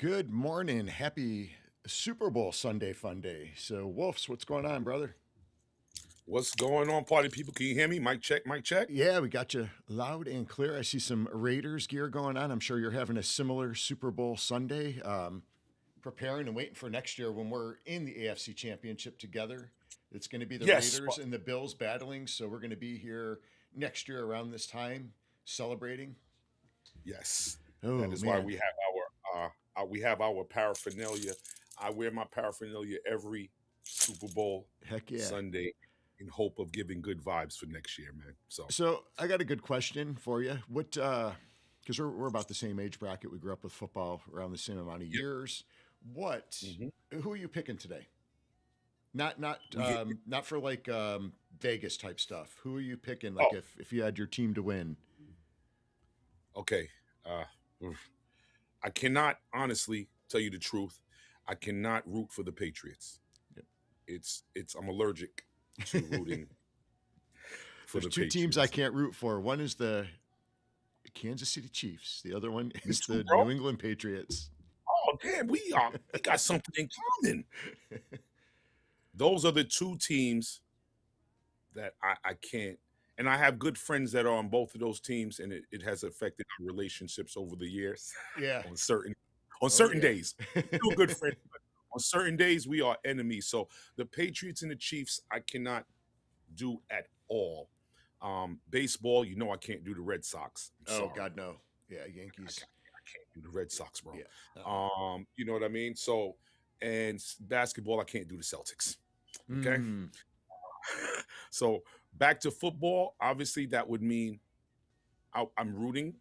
Good morning. Happy Super Bowl Sunday fun day. So, Wolfs, what's going on, brother? What's going on, party people? Can you hear me? Mic check, mic check. Yeah, we got you loud and clear. I see some Raiders gear going on. I'm sure you're having a similar Super Bowl Sunday, preparing and waiting for next year when we're in the AFC Championship together. It's going to be the Yes, Raiders and the Bills battling. So, we're going to be here next year around this time celebrating. yes. That Oh, is why man. we have our paraphernalia. I wear my paraphernalia every Super Bowl Heck yeah. Sunday in hope of giving good vibes for next year, man. So So I got a good question for you. Because we're about the same age bracket. We grew up with football around the same amount of yeah, years. What? hmm Who are you picking today? Not we not for like Vegas type stuff. Who are you picking? Like oh if you had your team to win. okay. Uh, I cannot honestly tell you the truth. I cannot root for the Patriots. It's I'm allergic to rooting for There's the two teams I Patriots. can't root for. One is the Kansas City Chiefs. The other one Me is too, the bro. New England Patriots. Oh damn, we got something in common. Those are the two teams that I can't. And I have good friends that are on both of those teams, and it has affected our relationships over the years. Yeah. on certain on Oh certain yeah. days, still good friends. But on certain days, we are enemies. So the Patriots and the Chiefs, I cannot do at all. Baseball, I can't do the Red Sox. I'm Oh sorry, God, no. Yeah, I Yankees. can't, I can't do the Red Sox, bro. Yeah. Uh-uh. You know what I mean? So, and basketball, I can't do the Celtics. Okay. Mm. So back to football. Obviously, that would mean I'm rooting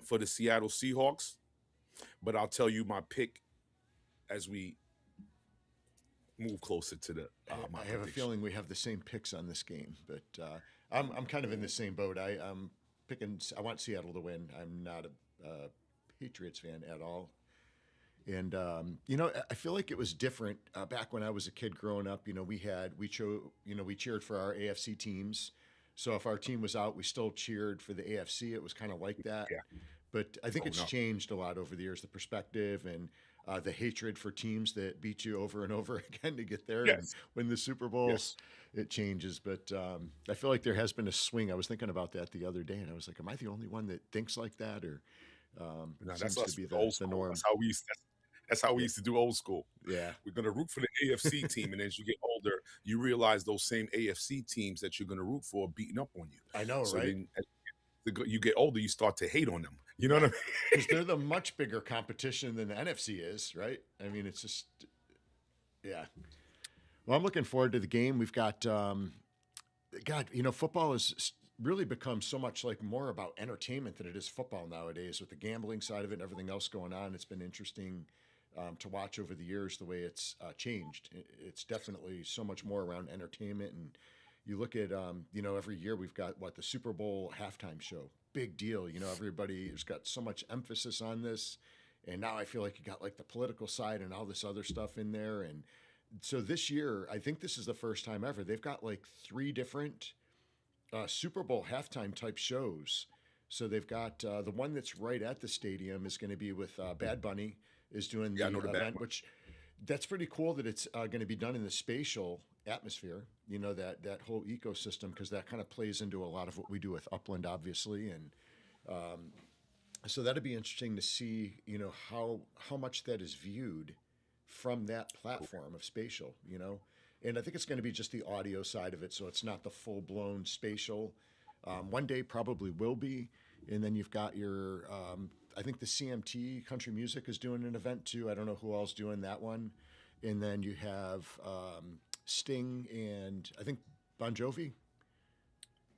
for the Seattle Seahawks, but I'll tell you my pick as we move closer to the my I have a prediction. feeling we have the same picks on this game, but I'm kind of in the same boat. I'm picking. I want Seattle to win. I'm not a Patriots fan at all, and I feel like it was different back when I was a kid growing up. We cheered for our AFC teams. So if our team was out, we still cheered for the AFC. It was kind of like that. Yeah, But I think growing it's up. changed a lot over the years, the perspective and the hatred for teams that beat you over and over again to get there and Yes, win the Super Bowls. yes. It changes. But I feel like there has been a swing. I was thinking about that the other day, and I was like, am I the only one that thinks like that? Or No, that's seems to us be with old the school. norm? That's how we Yeah. used to do old school. Yeah. We're gonna root for the AFC team, and as you get older, you realize those same AFC teams that you're gonna root for are beating up on you. I know, So right? then, as you get older, you start to hate on them. You know what I Right. Because mean? they're the much bigger competition than the NFC is, right? I mean, it's just, yeah. Well, I'm looking forward to the game. We've got God, football has really become so much like more about entertainment than it is football nowadays with the gambling side of it and everything else going on. It's been interesting to watch over the years the way it's changed. It's definitely so much more around entertainment. And you look at, every year we've got the Super Bowl halftime show. Big deal. Everybody has got so much emphasis on this. And now I feel like you got like the political side and all this other stuff in there. And so this year, I think this is the first time ever they've got like three different Super Bowl halftime type shows. So they've got the one that's right at the stadium is going to be with Bad Bunny is doing Yeah, I the know the bad event, one. which that's pretty cool that it's going to be done in the spatial atmosphere. That whole ecosystem because that kind of plays into a lot of what we do with Upland, obviously, and so that'd be interesting to see. How much that is viewed from that platform of spatial. And I think it's going to be just the audio side of it, so it's not the full blown spatial. One day probably will be, and then you've got your. I think the CMT Country Music is doing an event too. I don't know who else doing that one, and then you have Sting and I think Bon Jovi.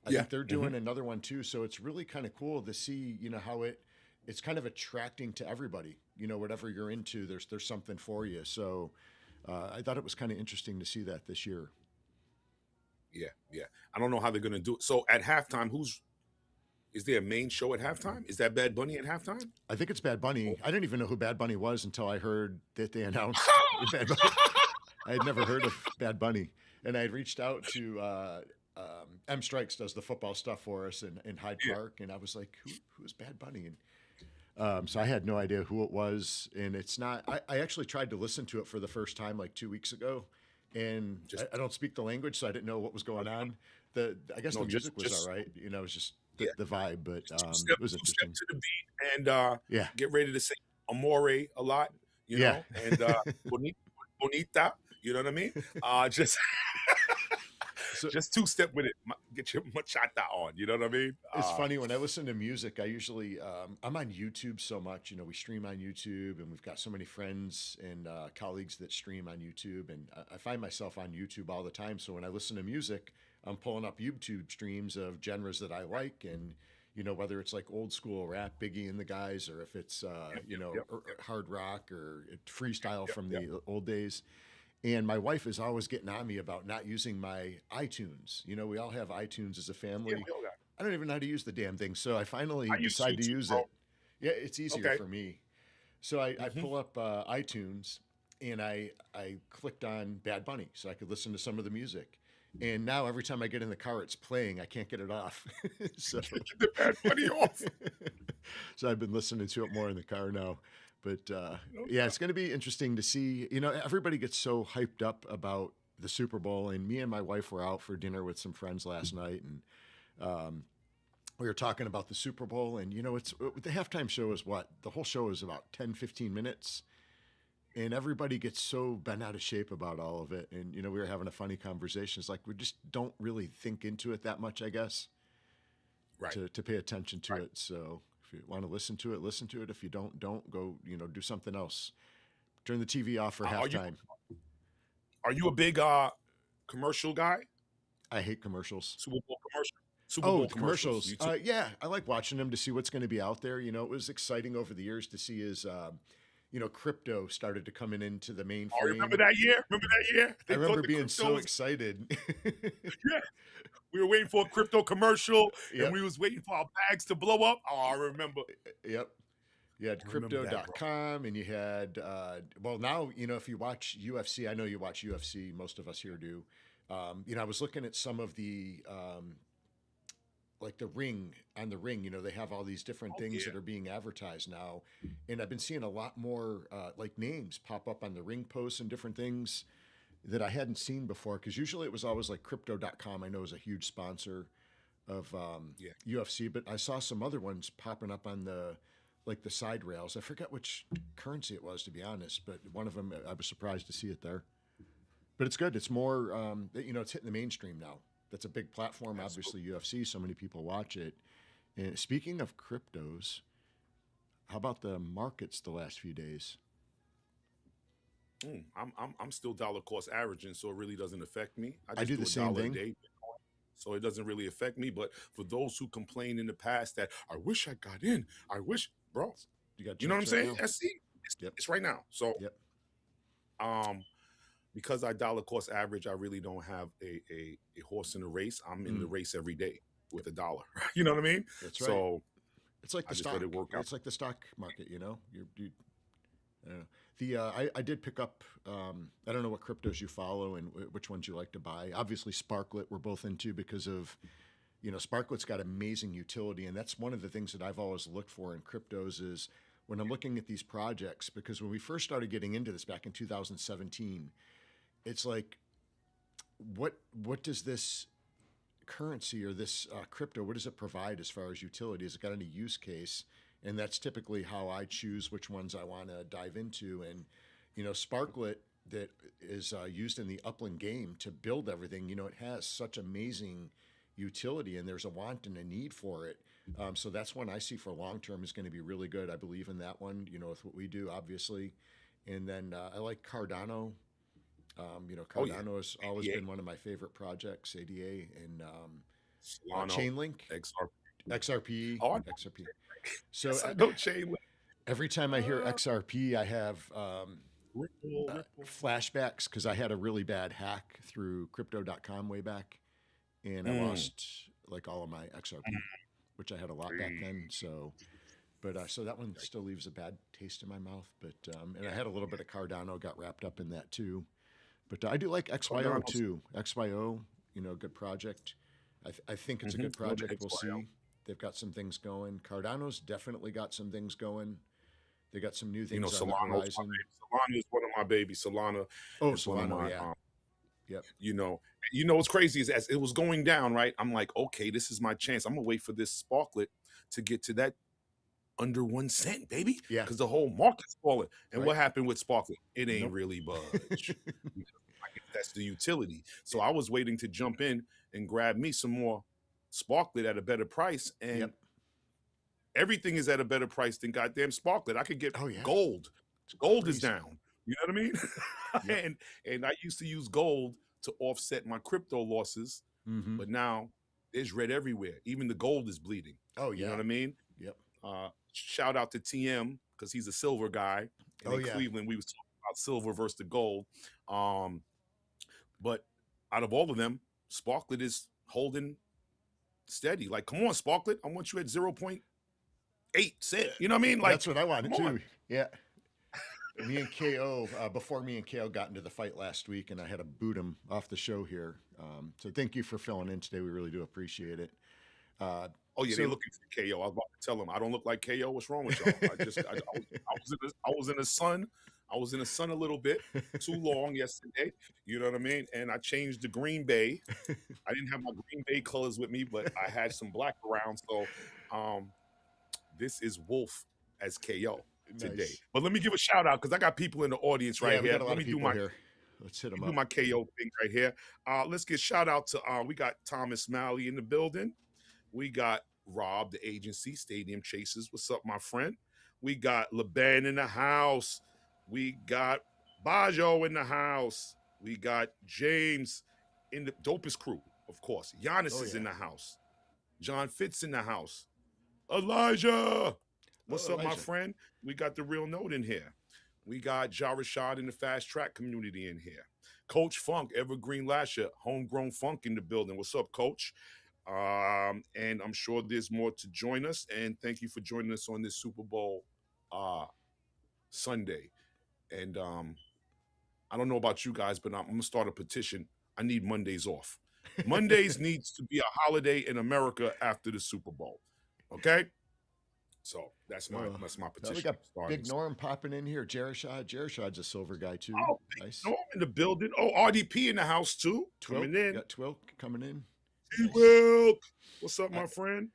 I Yeah. think they're doing another one too. So it's really kind of cool to see, how it's kind of attracting to everybody. Whatever you're into, there's something for you. So I thought it was kind of interesting to see that this year. Yeah, yeah. I don't know how they're gonna do it. So at halftime, who's is there a main show at halftime? Is that Bad Bunny at halftime? I think it's Bad Bunny. Oh. I didn't even know who Bad Bunny was until I heard that they announced Bad Bunny. I had never heard of Bad Bunny, and I had reached out to M Strikes does the football stuff for us in Hyde Yeah. Park, and I was like, who is Bad Bunny? And So I had no idea who it was, and it's not. I actually tried to listen to it for the first time like 2 weeks ago, and Just I don't speak the language, so I didn't know what was going on. I guess no, the music was all right. It was just yeah, the vibe, but just it was two step interesting. to the beat, and Yeah, get ready to say amore a lot, yeah. and bonita. You know what I mean? Just So just two step with it. Get your machata on. You know what I mean? it's funny when I listen to music. I usually I'm on YouTube so much. We stream on YouTube, and we've got so many friends and colleagues that stream on YouTube, and I find myself on YouTube all the time. So when I listen to music, I'm pulling up YouTube streams of genres that I like, and whether it's like old school rap, Biggie and the guys, or if it's Yep, yep, yep, hard rock or freestyle yep, from yep. the old days. And my wife is always getting on me about not using my iTunes. We all have iTunes as a Yeah, family. we all got. I don't even know how to use the damn thing. So I finally I use decide to YouTube, use bro. it. Yeah, it's easier Okay. for me. So I Hmm. pull up iTunes, and I clicked on Bad Bunny so I could listen to some of the music. And now every time I get in the car, it's playing. I can't get it off. So, Get the Bad Bunny off. so I've been listening to it more in the car now. But yeah, Okay. it's going to be interesting to see. Everybody gets so hyped up about the Super Bowl, and me and my wife were out for dinner with some friends last night, and um, we were talking about the Super Bowl. And it's the halftime show is what the whole show is about 10, 15 minutes, and everybody gets so bent out of shape about all of it. And we were having a funny conversation. It's like we just don't really think into it that much, I guess, Right. to pay attention to Right. it. So if you want to listen to it, listen to it. If you don't go, do something else. Turn the TV off for Are you halftime. a big commercial guy? I hate commercials. Super Bowl commercial. Super Oh, Bowl the commercials. commercials. You too. Yeah, I like watching them to see what's going to be out there. It was exciting over the years to see as, crypto started to come into the Oh, remember mainframe. that year? Remember that year? I They thought remember the being crypto so was. excited. Yeah. We were waiting for a crypto commercial, and Yep, we was waiting for our bags to blow up. Oh, I remember. yep. You had I remember that, bro. crypto.com, and you had, well, now, if you watch UFC, I know you watch UFC, most of us here do. I was looking at some of the, like the ring on the ring, they have all these different Oh things yeah. that are being advertised now. And I've been seeing a lot more like names pop up on the ring posts and different things that I hadn't seen before. Cause usually it was always like crypto.com. I know is a huge sponsor of Yeah. UFC, but I saw some other ones popping up on like the side rails. I forget which currency it was, to be honest, but one of them, I was surprised to see it there. But it's good. It's more, it's hitting the mainstream now. That's a big platform, Absolutely. obviously, UFC. So many people watch it. And speaking of cryptos, how about the markets the last few days? I'm still dollar cost averaging, so it really doesn't affect me. I I just do do the a same dollar a thing. day, so it doesn't really affect me. But for those who complained in the past that I wish I got in, I wish, bro, You got you know what I'm charts right saying? now? SC, Yep. it's right now. So Yep. um, because I dollar cost average, I really don't have a horse in the race. I'm in the race every day with a dollar. You know what I mean? That's right. So It's like I the just stock. let it work out. It's like the stock market, I don't know. I did pick up. I don't know what cryptos you follow and which ones you like to buy. Obviously, Sparklet we're both into because of, Sparklet's got amazing utility, and that's one of the things that I've always looked for in cryptos is when I'm looking at these projects. Because when we first started getting into this back in 2017, it's like, what does this currency or this crypto, what does it provide as far as utility? Has it got any use case? And that's typically how I choose which ones I want to dive into. And Sparklet that is used in the Upland game to build everything. It has such amazing utility, and there's a want and a need for it. So that's one I see for long term is going to be really good. I believe in that one. With what we do, obviously. And then I like Cardano. Oh yeah, Cardano has always ADA, been one of my favorite projects, ADA, and Solano, Chainlink, XRP. XRP, Oh, I know, XRP. So yes, I know Chainlink. every time I hear XRP, I have Ripple. flashbacks because I had a really bad hack through crypto.com way back, and I Mm, lost like all of my XRP, which I had a lot back then. So, but so that one still leaves a bad taste in my mouth. But and I had a little bit of Cardano, got wrapped up in that too. But I do like XYO Cardano's too. XYO, good project. I think it's a good love the project. We'll XYL. see. they've got some things going. Cardano's definitely got some things going. They got some new You know, things on the Solana horizon. is one of my babies. Solana Oh, is one of Solano, my yeah. Yep. you know what's crazy is as it was going down, right? I'm like, okay, this is my chance. I'm gonna wait for this sparklet to get to that under 1 cent, baby. Yeah. Because the whole market's falling. And Right. what happened with sparklet? It ain't Nope. really budge. I guess that's the utility. So I was waiting to jump in and grab me some more sparklet at a better price. And Yep. everything is at a better price than goddamn sparklet. I could get Oh, yeah. gold. It's Gold is crazy. down. You know what I mean? Yep. and I used to use gold to offset my crypto losses, Mm-hmm. but now there's red everywhere. Even the gold is bleeding. Oh, You yeah. know what I mean? Yep. Shout out to TM because he's a silver guy. And Oh, in yeah. Cleveland, we was talking about silver versus the gold. But out of all of them, Sparklet is holding steady. Like, come on, Sparklet. I want you at 0.8 cent. You know what I mean? Like, that's what I wanted come too. on. Yeah. Me and KO, before me and KO got into the fight last week, and I had to boot him off the show here. So thank you for filling in today. We really do appreciate it. Oh yeah, so- they're looking for KO. I was about to tell them I don't look like KO. What's wrong with y'all? I was in the sun. I was in the sun a little bit too long yesterday. You know what I mean? And I changed the Green Bay. I didn't have my Green Bay colors with me, but I had some black around. So this is Wolf as KO today. Nice. But let me give a shout out because I got people in the audience right Yeah, we here. got a lot Let of me do people my here. Let's hit them do up. my KO thing right here. Let's get shout out to we got Thomas Malley in the building. We got Rob, the agency, Stadium Chasers. What's up, my friend? We got LeBan in the house. We got Bajo in the house. We got James in the dopest crew, of course. Giannis is in the house. John Fitz in the house. Elijah. What's up, my friend? We got the real note in here. We got Ja Rashad in the fast track community in here. Coach Funk, Evergreen Lasher, homegrown funk in the building. What's up, Coach? And I'm sure there's more to join us. And thank you for joining us on this Super Bowl Sunday. And I don't know about you guys, but I'm gonna start a petition. I need Mondays off. Mondays needs to be a holiday in America after the Super Bowl. Okay? So that's my petition. We got Big Norm popping in here. Jerishad's a silver guy too. Oh, nice. Norm in the building. Oh, RDP in the house too. Coming in. Got Twilk coming in. Twilk. What's up, my friend?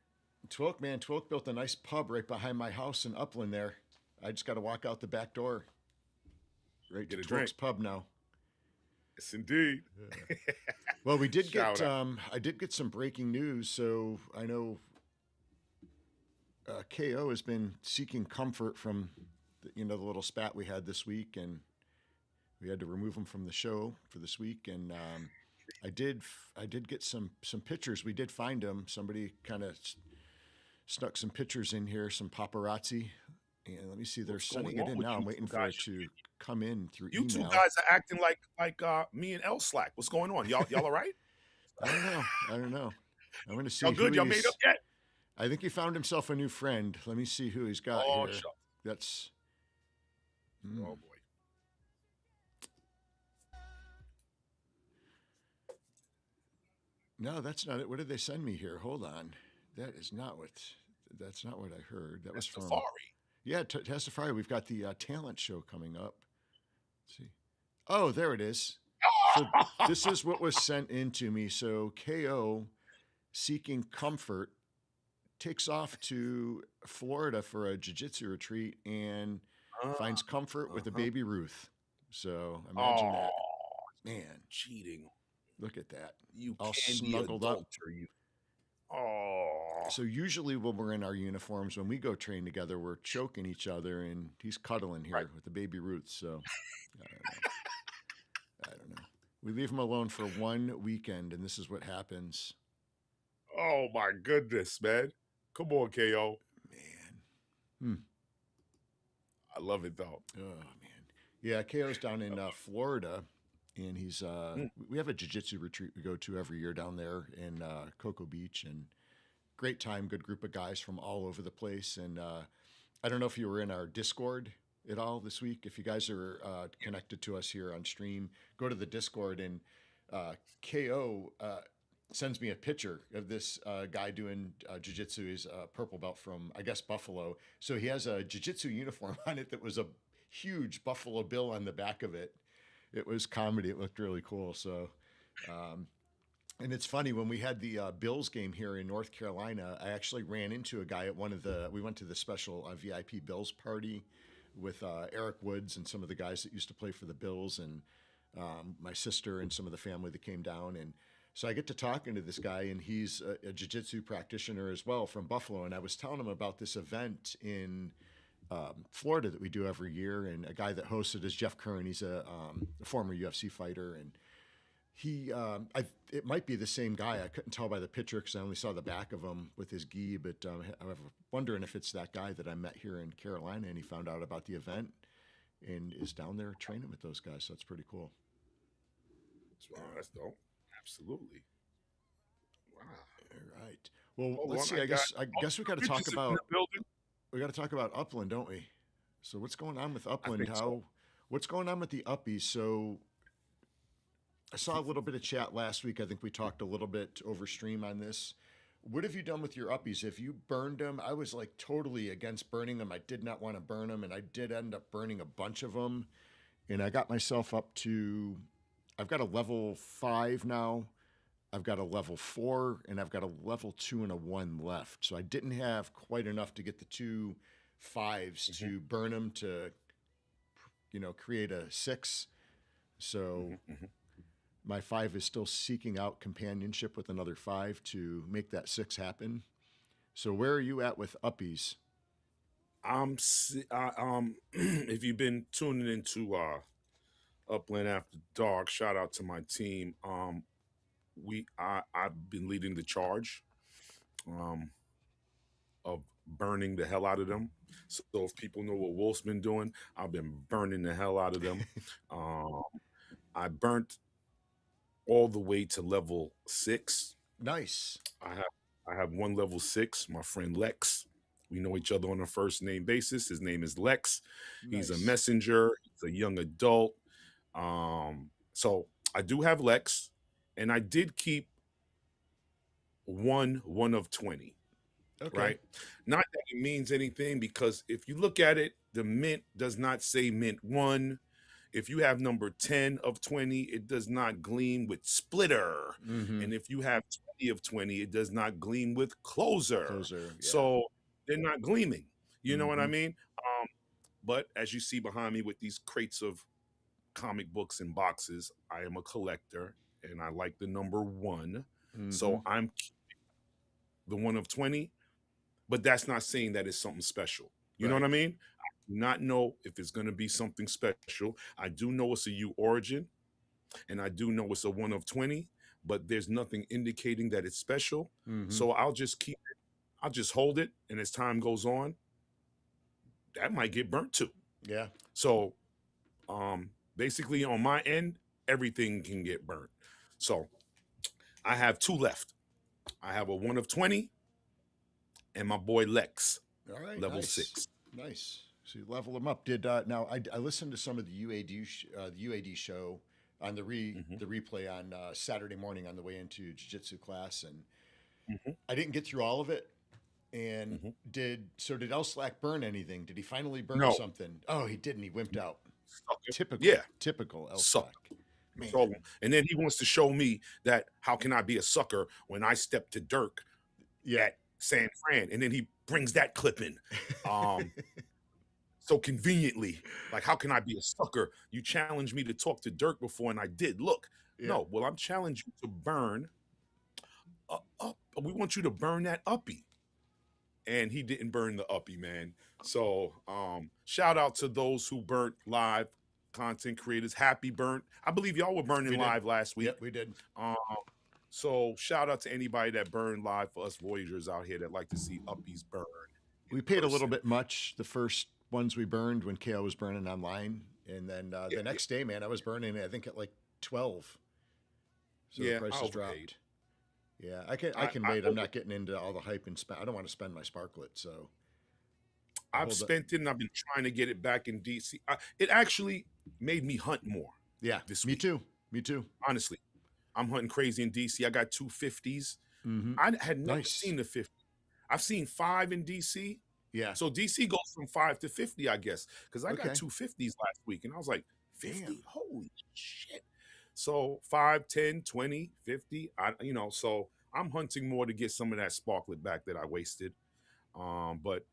Twilk, man. Twilk built a nice pub right behind my house in Upland there. I just got to walk out the back door. Right to Twilk's pub now. Yes, indeed. Yeah. Well, we did get I did get some breaking news. So I know KO has been seeking comfort from the little spat we had this week, and we had to remove him from the show for this week. And I did get some pictures. We did find him. Somebody kind of snuck some pictures in here, some paparazzi. And let me see, they're sending it in now. I'm waiting for it to come in through email. You two guys are acting like me and L Slack. What's going on? Y'all all right? I don't know. I'm going to see. Y'all good? Y'all made up yet? I think he found himself a new friend. Let me see who he's got here. Shucks. That's. Oh boy. No, that's not it. What did they send me here? Hold on. That's not what I heard. That was from Safari. Yeah, Safari. We've got the talent show coming up. Let's see. Oh, there it is. So this is what was sent in to me. So KO, seeking comfort, takes off to Florida for a jiu-jitsu retreat and finds comfort with a baby Ruth. So imagine that. Man, cheating. Look at that. You all candy snuggled adulterer, up. You. Oh. So usually when we're in our uniforms, when we go train together, we're choking each other, and he's cuddling here with the baby Ruth. So I don't know. We leave him alone for one weekend, and this is what happens. Oh my goodness, man! Come on, KO. Man. I love it though. Oh man. Yeah, KO's down in Florida, and he's we have a jiu-jitsu retreat we go to every year down there in Cocoa Beach, and great time, good group of guys from all over the place. And I don't know if you were in our Discord at all this week. If you guys are connected to us here on stream, go to the Discord, and KO sends me a picture of this guy doing jiu-jitsu. He's a purple belt from, I guess, Buffalo. So he has a jiu-jitsu uniform on it that was a huge Buffalo Bill on the back of it. It was comedy. It looked really cool. So, um, and it's funny, when we had the Bills game here in North Carolina, I actually ran into a guy at we went to the special VIP Bills party with Eric Woods and some of the guys that used to play for the Bills, and my sister and some of the family that came down. And so I get to talking to this guy, and he's a jiu-jitsu practitioner as well from Buffalo. And I was telling him about this event in Florida that we do every year. And a guy that hosted is Jeff Curran. He's a former UFC fighter. And it might be the same guy. I couldn't tell by the picture because I only saw the back of him with his gi, but I'm wondering if it's that guy that I met here in Carolina, and he found out about the event and is down there training with those guys. So that's pretty cool. That's dope. Absolutely. Wow. All right. Well, let's see. I guess we got to talk about Upland, don't we? So what's going on with Upland? What's going on with the Uppies? So I saw a little bit of chat last week. I think we talked a little bit over stream on this. What have you done with your Uppies? Have you burned them? I was like totally against burning them. I did not want to burn them, and I did end up burning a bunch of them. And I got myself up to, I've got a level 5 now. I've got a level 4, and I've got a level 2 and a 1 left. So I didn't have quite enough to get the 2 5s to burn them to, create a 6. So my 5 is still seeking out companionship with another 5 to make that 6 happen. So where are you at with Uppies? If you've been tuning into Upland After Dark, shout out to my team. I've been leading the charge of burning the hell out of them. So if people know what Wolf's been doing, I've been burning the hell out of them. I burnt all the way to level 6. Nice. I have one level 6, my friend Lex. We know each other on a first name basis. His name is Lex. Nice. He's a messenger. He's a young adult. So I do have Lex, and I did keep one of 20. Okay. Right? Not that it means anything, because if you look at it, the mint does not say mint 1. If you have number 10 of 20, it does not gleam with splitter. And if you have 20 of 20, it does not gleam with closer. Yeah. So they're not gleaming. You know what I mean? But as you see behind me with these crates of comic books and boxes, I am a collector, and I like the number 1. So I'm the 1 of 20, but that's not saying that it's something special. You know what I mean? I do not know if it's going to be something special. I do know it's a U origin, and I do know it's a 1 of 20, but there's nothing indicating that it's special. So I'll just keep it. I'll just hold it, and as time goes on, that might get burnt too. Yeah. So basically on my end, everything can get burnt. So I have 2 left. I have a 1 of 20 and my boy Lex. All right, level 6. Nice. So you level them up. Now I listened to some of the UAD show on the replay on Saturday morning on the way into jiu-jitsu class, and I didn't get through all of it. And did El Slack burn anything? Did he finally burn something? Oh, he didn't. He wimped out. Typical El Slack. Man. And then he wants to show me that how can I be a sucker when I step to Dirk at San Fran, and then he brings that clip in. So conveniently, like, how can I be a sucker? You challenged me to talk to Dirk before, and I did. Look, no, well, I'm challenging you to burn we want you to burn that uppie. And he didn't burn the uppie, man. So shout out to those who burnt live, content creators. Happy burnt. I believe y'all were burning live last week. Yep, we did. So shout out to anybody that burned live, for us Voyagers out here that like to see uppies burn. We paid a little bit much the first ones we burned when KO was burning online. And then the next day, man, I was burning, I think, at like 12. So the prices dropped. Yeah, I can wait. I'm not getting into all the hype and spend. I don't want to spend my sparklet, so I've spent it, and I've been trying to get it back in DC. It actually made me hunt more. Yeah, this me week. too. Me too. Honestly, I'm hunting crazy in DC. I got 250s. Mm-hmm. I had never Nice. seen the 50. I've seen 5 in DC. Yeah. So DC goes from 5 to 50, I guess, because I got Okay. 250s last week, and I was like, 50? Damn. Holy shit. So 5, 10, 20, 50. So I'm hunting more to get some of that sparklet back that I wasted. But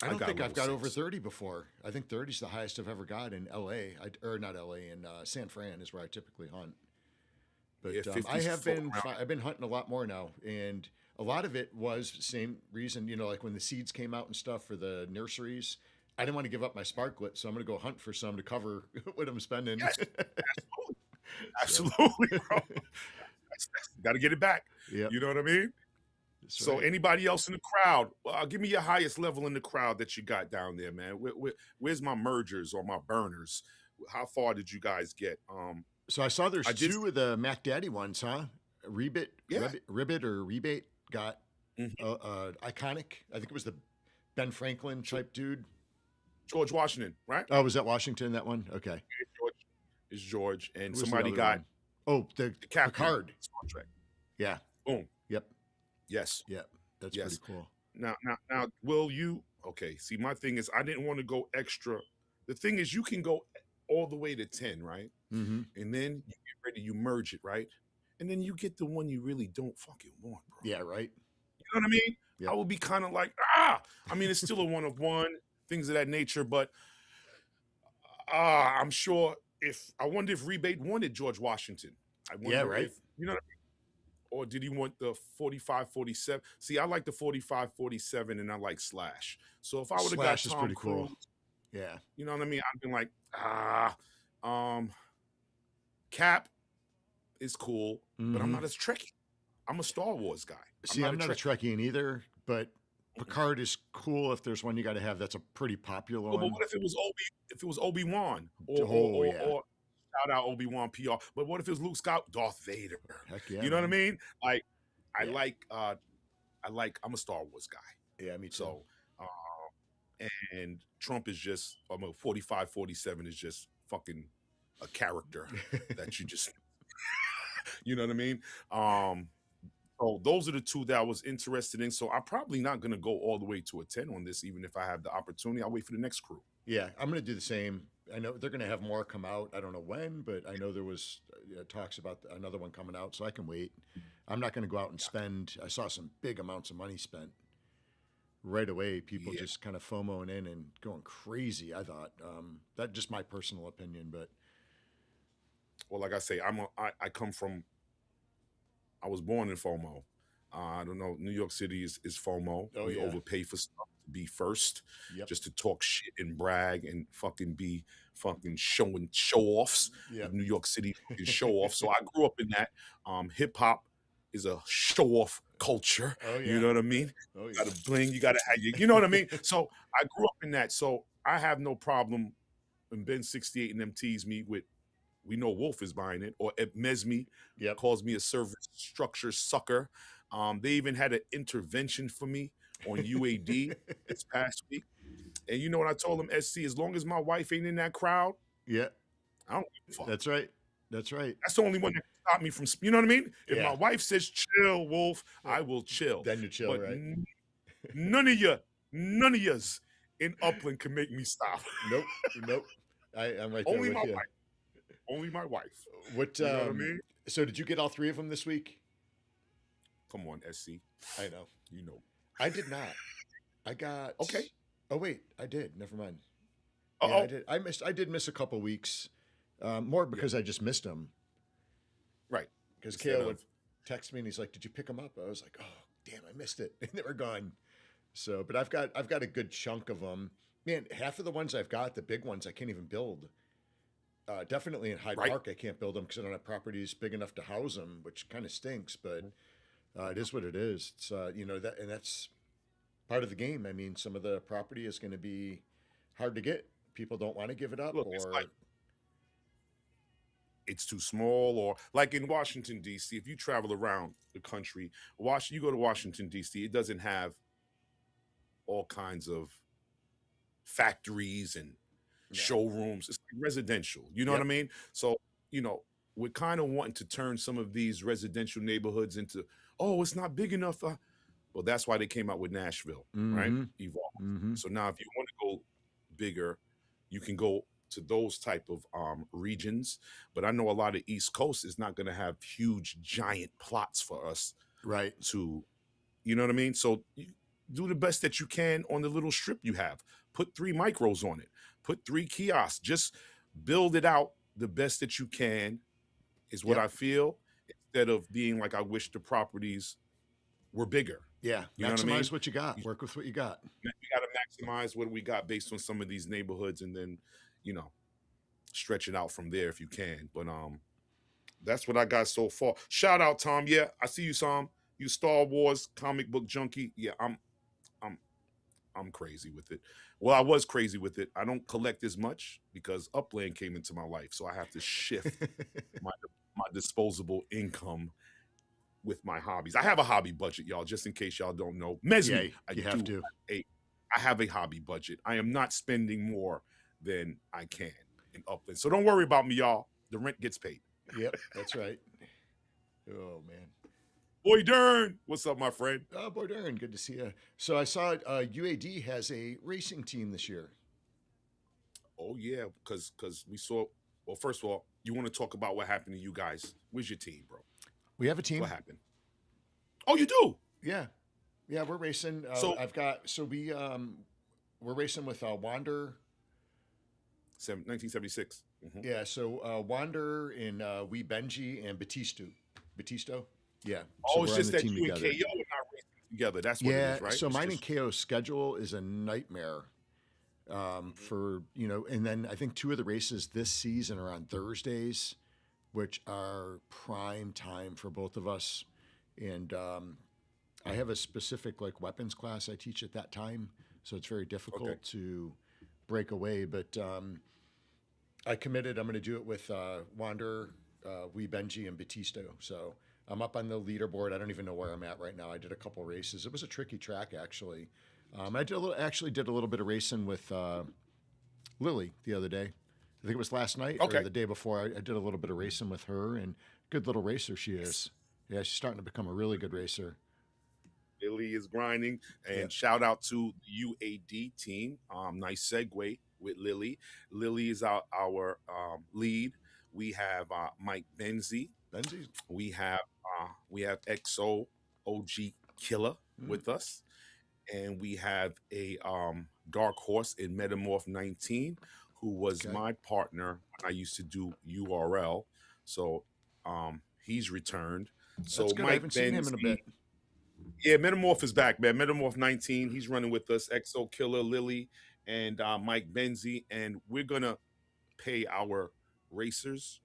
I don't got think a I've little got over 6. 30 before. I think 30 is the highest I've ever got in LA. Or not LA, in San Fran is where I typically hunt. But Yeah, I 50s have floating been around. I've been hunting a lot more now, and a lot of it was the same reason. You know, like when the seeds came out and stuff for the nurseries, I didn't want to give up my sparklet, so I'm going to go hunt for some to cover what I'm spending. Yes, absolutely. So, Absolutely, bro. Got to get it back. yep, You know what I mean? that's So right. anybody else in the crowd, give me your highest level in the crowd that you got down there, man. Where's my mergers or my burners? How far did you guys get? So I saw there's I did, two of the Mac Daddy ones, huh? yeah. Ribbit or Rebate got Mhm. iconic. I think it was the Ben Franklin type dude. George Washington, right? Oh, was that Washington, that one? Okay. George is George, and Who was the somebody other got one? Oh, the the captain. Picard. Star Trek. Yeah. Boom. Yep. Yes. Yep. That's Yes. pretty cool. Now, will you? Okay. See, my thing is, I didn't want to go extra. The thing is, you can go all the way to 10, right? Mm-hmm. And then you get ready, you merge it, right? And then you get the one you really don't fucking want, bro. Yeah, right. You know what I mean? Yep. I would be kind of like, I mean, it's still a one of one, things of that nature, but I'm sure I wonder if Rebate wanted George Washington. I wonder Yeah, right. if, you know what I mean? Or did he want the 45-47? See, I like the 45-47 and I like Slash. So if I would have got Slash is Tom pretty Cruise, cool. Yeah. you know what I mean? I'd been like, Cap is cool, but I'm Mhm. not as Trekkie. I'm a Star Wars guy. See, I'm not a Trekkie either, but Picard is cool if there's one you got to have that's a pretty popular Oh, but one. what if it was Obi-Wan Oh, yeah. or shout out Obi-Wan PR? But what if it was Luke Scott, Darth Vader? Heck yeah. You know what I man. mean? Like I Yeah. like I'm a Star Wars guy. Yeah, me too. So and Trump is just 45-47 is just fucking a character that you just you know what I mean? So those are the two that I was interested in. So I'm probably not gonna go all the way to a 10 on this, even if I have the opportunity. I'll wait for the next crew. Yeah, I'm going to do the same. I know they're going to have more come out. I don't know when, but I know there was talks about another one coming out, so I can wait. I'm not going to go out and spend. I saw some big amounts of money spent right away. People Yeah. just kind of FOMOing in and going crazy. I thought that just my personal opinion, but Well, like I say, I come from. I was born in FOMO. I don't know. New York City is FOMO. Oh, We yeah. overpay for stuff to be first, Yep. just to talk shit and brag and fucking be fucking showing show offs. Yep. New York City fucking show off. So I grew up in that. Hip hop is a show off culture. Oh, yeah. You know what I mean? Oh, You yeah. gotta bling. You gotta have you know what I mean? So I grew up in that. So I have no problem. And Ben 68 and them tease me with. We know Wolf is buying it, or Mesme Yep. calls me a service structure sucker. They even had an intervention for me on UAD this past week. And you know what I told them, SC, as long as my wife ain't in that crowd, Yeah. I don't give a fuck. That's right. That's right. That's the only one that can stop me from, you know what I mean? If Yeah. my wife says chill, Wolf, I will chill. Then you chill, But right? none of yous in Upland can make me stop. Nope. Nope. I'm right there Only with my you. wife. Only my wife. What? You know what I mean? So did you get all three of them this week? Come on, SC. I know. You know. I did not. I got. Okay. Oh wait, I did. Never mind. Uh-oh. Yeah, I did. I did miss a couple weeks, more because I just missed them. Right. Because Instead Kale would of- text me and he's like, "Did you pick them up?" I was like, "Oh, damn, I missed it," and they were gone. So, but I've got a good chunk of them. Man, half of the ones I've got, the big ones, I can't even build. Definitely in Hyde Right. Park, I can't build them because I don't have properties big enough to house them, which kind of stinks. But it is what it is. It's that, and that's part of the game. I mean, some of the property is going to be hard to get. People don't want to give it up, Look, it's or like it's too small, or like in Washington, D.C., if you travel around the country, you go to Washington, D.C., it doesn't have all kinds of factories and No. showrooms. It's like residential. You know Yep. what I mean? So, you know, we're kind of wanting to turn some of these residential neighborhoods into, oh, it's not big enough. Well, that's why they came out with Nashville, right? Mm-hmm. Evolve. Mm-hmm. So now if you want to go bigger, you can go to those type of regions. But I know a lot of East Coast is not going to have huge, giant plots for us Right. to, you know what I mean? So you do the best that you can on the little strip you have. Put 3 micros on it. Put 3 kiosks. Just build it out the best that you can is what Yep. I feel, instead of being like, I wish the properties were bigger. Yeah. You know what I mean? Maximize what you got. Work with what you got. We got to maximize what we got based on some of these neighborhoods, and then, you know, stretch it out from there if you can. But that's what I got so far. Shout out, Tom. Yeah, I see you, Tom. You Star Wars comic book junkie. Yeah, I'm crazy with it. Well, I was crazy with it. I don't collect as much because Upland came into my life, so I have to shift my disposable income with my hobbies. I have a hobby budget, y'all, just in case y'all don't know. Mesme, Yeah, you have to. I have a hobby budget. I am not spending more than I can in Upland. So don't worry about me, y'all. The rent gets paid. Yep, that's right. Oh, man. Boy Dern, what's up, my friend? Oh, Boy Darren, good to see you. So I saw UAD has a racing team this year. Oh, yeah, because we saw, well, first of all, you want to talk about what happened to you guys. Where's your team, bro? We have a team. What happened? Oh, you do? Yeah. Yeah, we're racing. We're racing with Wander. 1976. Mm-hmm. Yeah, so Wander and Wee Benji and Batisto. Yeah. Oh, it's just that you and KO are not racing together. That's what it is, right? So it's mine and KO's schedule is a nightmare. For, you know, and then I think 2 of the races this season are on Thursdays, which are prime time for both of us. And I have a specific like weapons class I teach at that time, so it's very difficult to break away. But I committed. I'm going to do it with Wander, Wee Benji, and Batisto. So I'm up on the leaderboard. I don't even know where I'm at right now. I did a couple races. It was a tricky track actually. I did a little bit of racing with Lily the other day. I think it was last night or the day before. I did a little bit of racing with her, and good little racer she is. Yeah, she's starting to become a really good racer. Lily is grinding, and shout out to the UAD team. Nice segue with Lily. Lily is our lead. We have Mike Benzie. We have XO OG Killer with us, and we have a dark horse in Metamorph 19, who was my partner when I used to do URL. So he's returned. So That's good. Mike I haven't seen him in a bit. Yeah, Metamorph is back, man. Metamorph 19, he's running with us. XO Killer, Lily, and Mike Benzie. And we're going to pay our racers,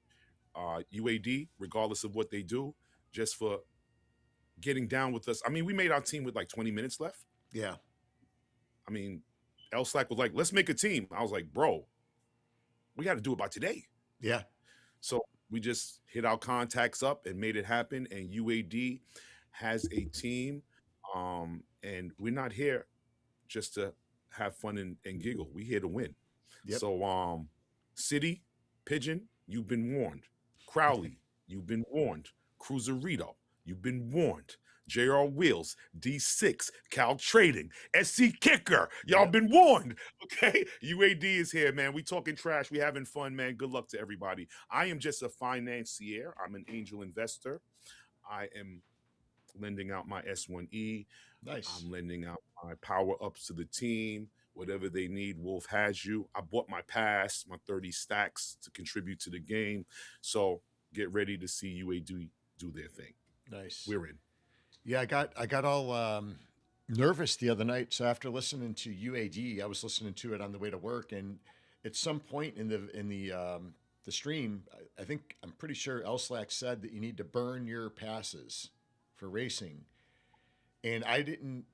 UAD, regardless of what they do, just for getting down with us. I mean, we made our team with like 20 minutes left. Yeah. I mean, L Slack was like, let's make a team. I was like, bro, we got to do it by today. Yeah. So we just hit our contacts up and made it happen. And UAD has a team, and we're not here just to have fun and giggle. We're here to win. Yep. So City, Pigeon, you've been warned. Crowley, you've been warned. Cruiserito, you've been warned. JR Wheels, D6, Cal Trading, SC Kicker, y'all been warned, okay? UAD is here, man. We talking trash. We having fun, man. Good luck to everybody. I am just a financier. I'm an angel investor. I am lending out my S1E. Nice. I'm lending out my power-ups to the team. Whatever they need, Wolf has you. I bought my pass, my 30 stacks to contribute to the game. So get ready to see UAD do their thing. Nice. We're in. Yeah, I got all nervous the other night. So after listening to UAD, I was listening to it on the way to work, and at some point in the stream, I'm pretty sure Elslack said that you need to burn your passes for racing, and I didn't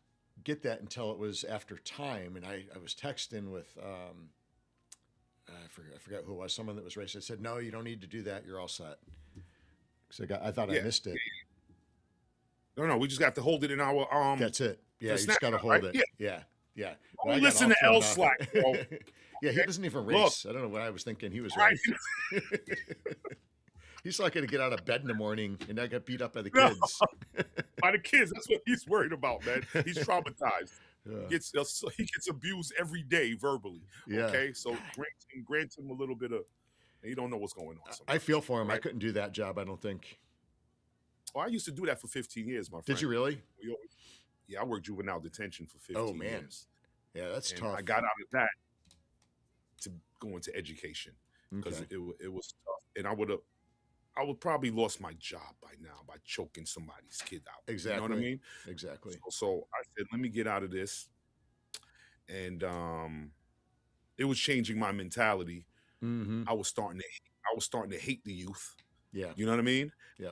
get that until it was after time, and I was texting with I forgot who it was, someone that was racing. I said, no, you don't need to do that. You're all set. So I thought I missed it. No, we just got to hold it in our That's it. Yeah, you just got to hold it. Yeah. Well, listen to L Slack, bro. Yeah, he doesn't even race. Look, I don't know what I was thinking. He was racing. He's not going to get out of bed in the morning and not get beat up by the No, kids. by the kids. That's what he's worried about, man. He's traumatized. Yeah. He gets abused every day verbally. Yeah. Okay, so grant him a little bit of. You don't know what's going on. I feel for him. Right? I couldn't do that job, I don't think. Oh, I used to do that for 15 years, my friend. Did you really? Yeah, I worked juvenile detention for 15 years. Yeah, that's and tough. I got out of that to go into education because Okay. it was tough, and I would probably lost my job by now by choking somebody's kid out. Exactly. You know what I mean? Exactly. So I said, let me get out of this, and it was changing my mentality. Mm-hmm. I was starting to hate the youth. Yeah. You know what I mean? Yeah.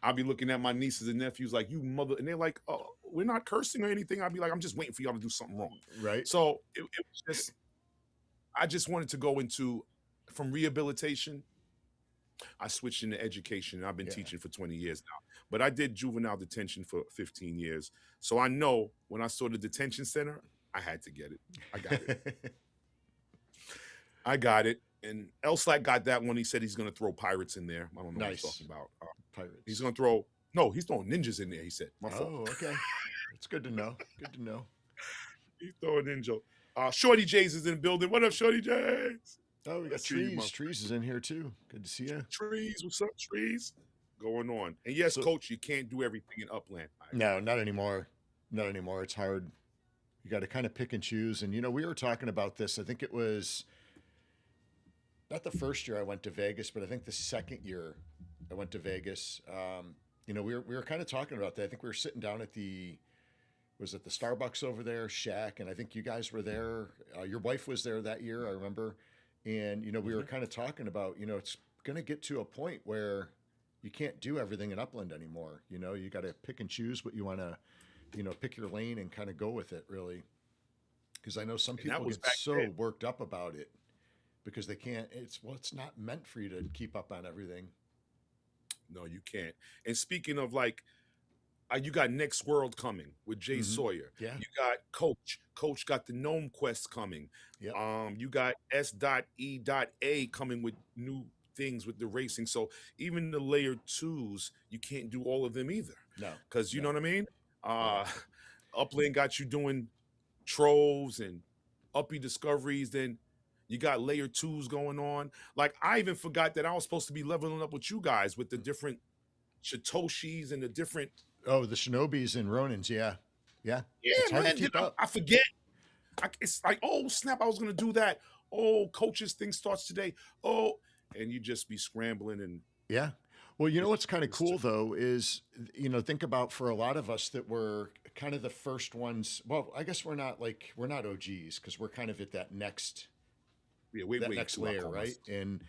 I'll be looking at my nieces and nephews like, you mother, and they're like, oh, we're not cursing or anything. I'll be like, I'm just waiting for y'all to do something wrong. Right. So it was just, I just wanted to go from rehabilitation. I switched into education, and I've been teaching for 20 years now. But I did juvenile detention for 15 years. So I know when I saw the detention center, I had to get it. I got it. I got it. And Elslack got that one. He said he's going to throw pirates in there. I don't know what he's talking about. Pirates. He's throwing ninjas in there, he said. My fault. Oh, okay. That's good to know. Good to know. He's throwing ninja. Shorty Jays is in the building. What up, Shorty Jays? Oh, we got Trees. Trees is in here too. Good to see you. Trees, what's up, Trees? Going on. And yes, Coach, you can't do everything in Upland. No, not anymore. Not anymore. It's hard. You got to kind of pick and choose. And, we were talking about this. I think it was not the first year I went to Vegas, but I think the second year I went to Vegas. We were kind of talking about that. I think we were sitting down at the Starbucks over there, Shack, and I think you guys were there. Your wife was there that year, I remember. And, we were kind of talking about, it's going to get to a point where you can't do everything in Upland anymore. You got to pick and choose what you want to, pick your lane and kind of go with it, really. Because I know some people get so worked up about it because they can't. It's not meant for you to keep up on everything. No, you can't. And speaking of you got Next World coming with Jay Sawyer. Yeah. You got Coach. Coach got the Gnome Quest coming. Yep. You got S.E.A coming with new things with the racing. So even the layer 2s, you can't do all of them either. No. Because you know what I mean? Upland got you doing troves and uppy discoveries. Then you got layer 2s going on. Like, I even forgot that I was supposed to be leveling up with you guys with the different Shitoshis and the different. Oh, the Shinobis and Ronins. Yeah. Yeah. It's hard man. to keep up. I forget. It's like, oh, snap, I was going to do that. Oh, Coach's thing starts today. Oh, and you just be scrambling. And yeah. Well, what's kind of cool, though, is, think about for a lot of us that were kind of the first ones. Well, I guess we're not OGs because we're kind of at that next next layer, right? And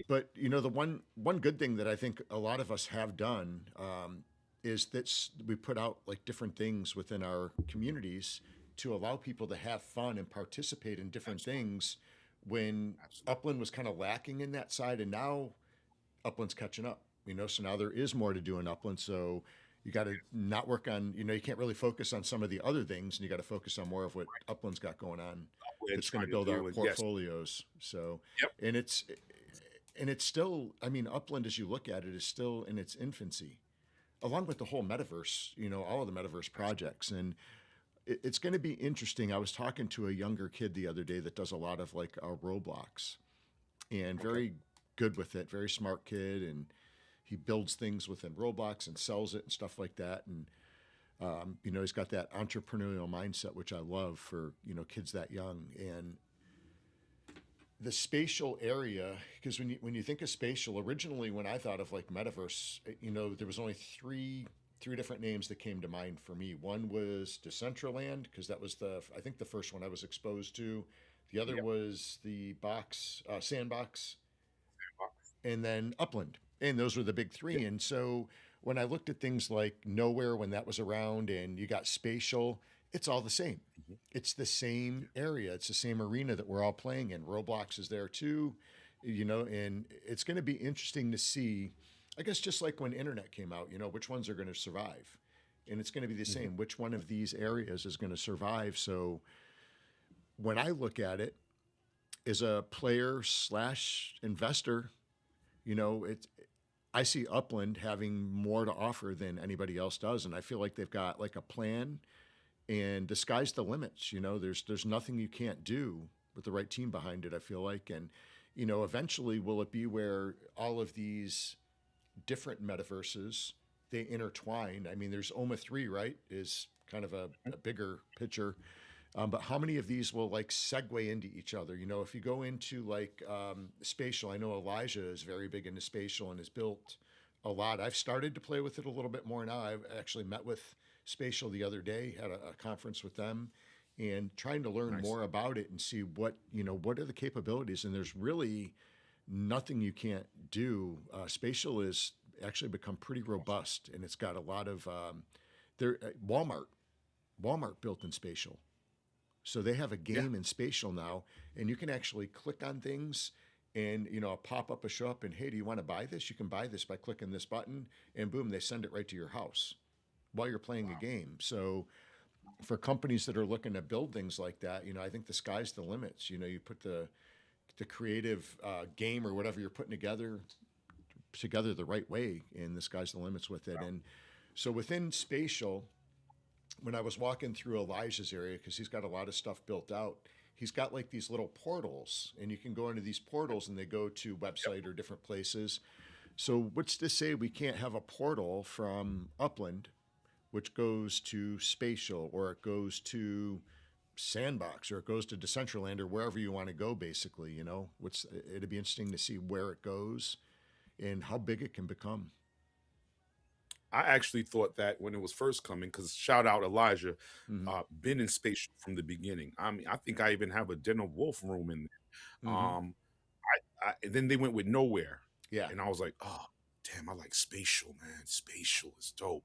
but the one good thing that I think a lot of us have done is that we put out like different things within our communities to allow people to have fun and participate in different things when Upland was kind of lacking in that side, and now Upland's catching up. So now there is more to do in Upland. So you got to not work on, you can't really focus on some of the other things, and you got to focus on more of what Upland's got going on. It's going to build our portfolios. So, and it's still, Upland, as you look at it, is still in its infancy, along with the whole metaverse, all of the metaverse projects. And it's going to be interesting. I was talking to a younger kid the other day that does a lot of Roblox, and very good with it, very smart kid. And he builds things within Roblox and sells it and stuff like that. And, he's got that entrepreneurial mindset, which I love for, kids that young. And the spatial area, because when you think of spatial, originally when I thought of metaverse, there was only three different names that came to mind for me. One was Decentraland, because that was I think the first one I was exposed to. The other was the Sandbox, and then Upland. And those were the big three. And so when I looked at things like Nowhere, when that was around, and you got Spatial, it's all the same. It's the same area. It's the same arena that we're all playing in. Roblox is there too, and it's going to be interesting to see, I guess, just like when internet came out, which ones are going to survive. And it's going to be the same. Which one of these areas is going to survive? So when I look at it as a player / investor, You know, I see Upland having more to offer than anybody else does, and I feel like they've got like a plan, and the sky's the limits. You know, there's nothing you can't do with the right team behind it. I feel like, and you know, eventually, will it be where all of these different metaverses they intertwine? I mean, there's OMA 3, right? Is kind of a bigger picture. But how many of these will like segue into each other? You know, if you go into like spatial, I know Elijah is very big into spatial and has built a lot. I've started to play with it a little bit more now. I've actually met with spatial the other day, had a conference with them, and trying to learn Nice. more about it and see what, you know, what are the capabilities. And there's really nothing you can't do. Spatial is actually become pretty robust, and it's got a lot of there. Walmart built in spatial, so they have a Yeah. game in spatial now, and you can actually click on things, and you know a pop up will show up, and hey, do you want to buy this? You can buy this by clicking this button, and boom, they send it right to your house while you're playing a Wow. game. So for companies that are looking to build things like that, you know, I think the sky's the limits. You know, you put the creative game or whatever you're putting together the right way, and the sky's the limits with it. And so within spatial, when I was walking through Elijah's area, because he's got a lot of stuff built out, he's got like these little portals, and you can go into these portals and they go to Yep. website or different places. So what's to say we can't have a portal from Upland which goes to spatial, or it goes to Sandbox, or it goes to Decentraland, or wherever you want to go, basically? You know, what's it'd be interesting to see where it goes and how big it can become. I actually thought that when it was first coming, because shout out Elijah, Mm-hmm. been in spatial from the beginning. I mean, I think I even have a dinner wolf room in there. Mm-hmm. And then they went with nowhere, Yeah. and I was like, oh, damn, I like spatial, man. Spatial is dope.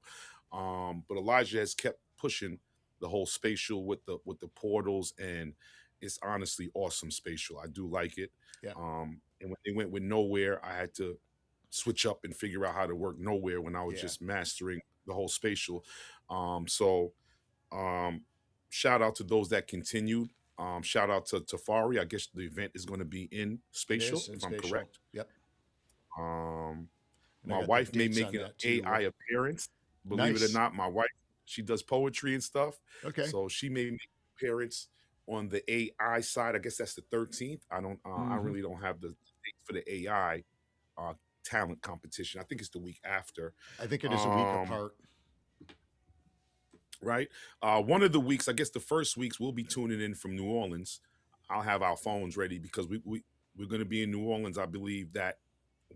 But Elijah has kept pushing the whole spatial with the portals, and it's honestly awesome spatial. I do like it. Yeah. And when they went with nowhere, I had to switch up and figure out how to work nowhere when I was Yeah. just mastering the whole spatial. So um, shout out to those that continued. Shout out to Tafari. I guess the event is going to be in It spatial, is in if I'm spatial. correct. Yep. Um, And I my got the wife may dates make on an that too. AI appearance. Believe it or Nice. not, my wife, she does poetry and stuff. Okay. So she may make an appearance on the AI side. I guess that's the 13th. I Mm-hmm. really don't have the date for the AI uh talent competition. I think it's the week after. I think it is a week Um, apart. right? One of the weeks, I guess the first weeks, we'll be tuning in from New Orleans. I'll have our phones ready because we're going to be in New Orleans, I believe, that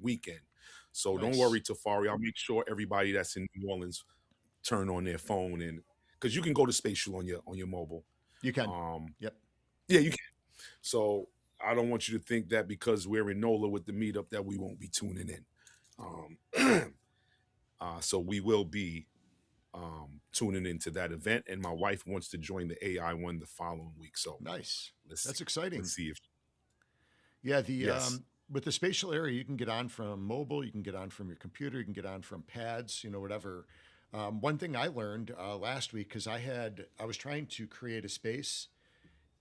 weekend. So don't Nice. worry, Tafari. I'll make sure everybody that's in New Orleans turn on their phone, and because you can go to spatial on your mobile. You can. Um, Yep. yeah, you can. So I don't want you to think that because we're in NOLA with the meetup that we won't be tuning in. So we will be tuning into that event, and my wife wants to join the AI one the following week. So Nice. let's see. That's Let's exciting. see if Yeah, the yes. with the spatial area, you can get on from mobile, you can get on from your computer, you can get on from pads, you know, whatever. One thing I learned last week, because I was trying to create a space,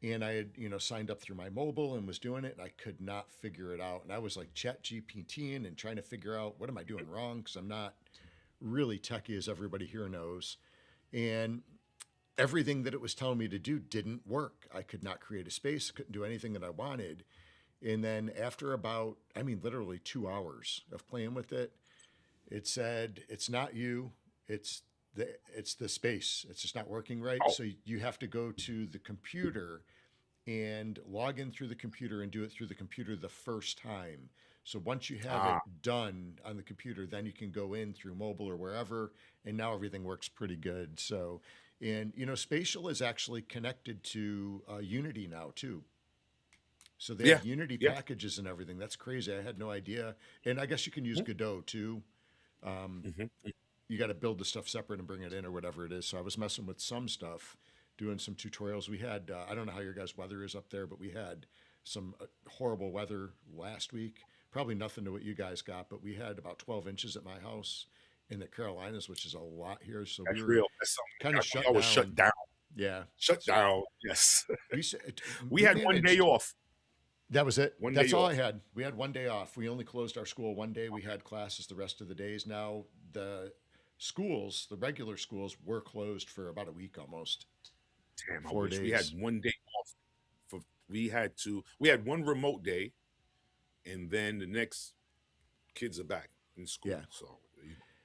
and I had, you know, signed up through my mobile and was doing it, and I could not figure it out, and I was like chat GPTing and trying to figure out what am I doing wrong, because I'm not really techie, as everybody here knows, and everything that it was telling me to do didn't work. I could not create a space, couldn't do anything that I wanted. And then after about, I mean, literally 2 hours of playing with it, it said, it's not you, it's it's the space. It's just not working right. Oh, So you have to go to the computer and log in through the computer and do it through the computer the first time. So once you have it ah, done on the computer, then you can go in through mobile or wherever, and now everything works pretty good. So, and you know, spatial is actually connected to Unity now too. So they yeah, have Unity yeah. packages and everything. That's crazy. I had no idea. And I guess you can use Godot too. Um, Mm-hmm. you got to build the stuff separate and bring it in or whatever it is. So I was messing with some stuff, doing some tutorials. We had, I don't know how your guys' weather is up there, but we had some horrible weather last week. Probably nothing to what you guys got, but we had about 12 inches at my house in the Carolinas, which is a lot here. So we That's were real. That's something kind of that we shut always shut down. down. Yeah. Shut So down. Yes. we We we had one day managed. off. That was it. One day That's all I off. had. We had one day off. We only closed our school one day. We had classes the rest of the days. Now the schools, the regular schools, were closed for about a week almost. Damn, I Four wish we had days. one day off. For we had one remote day, and then the next kids are back in school. Yeah. So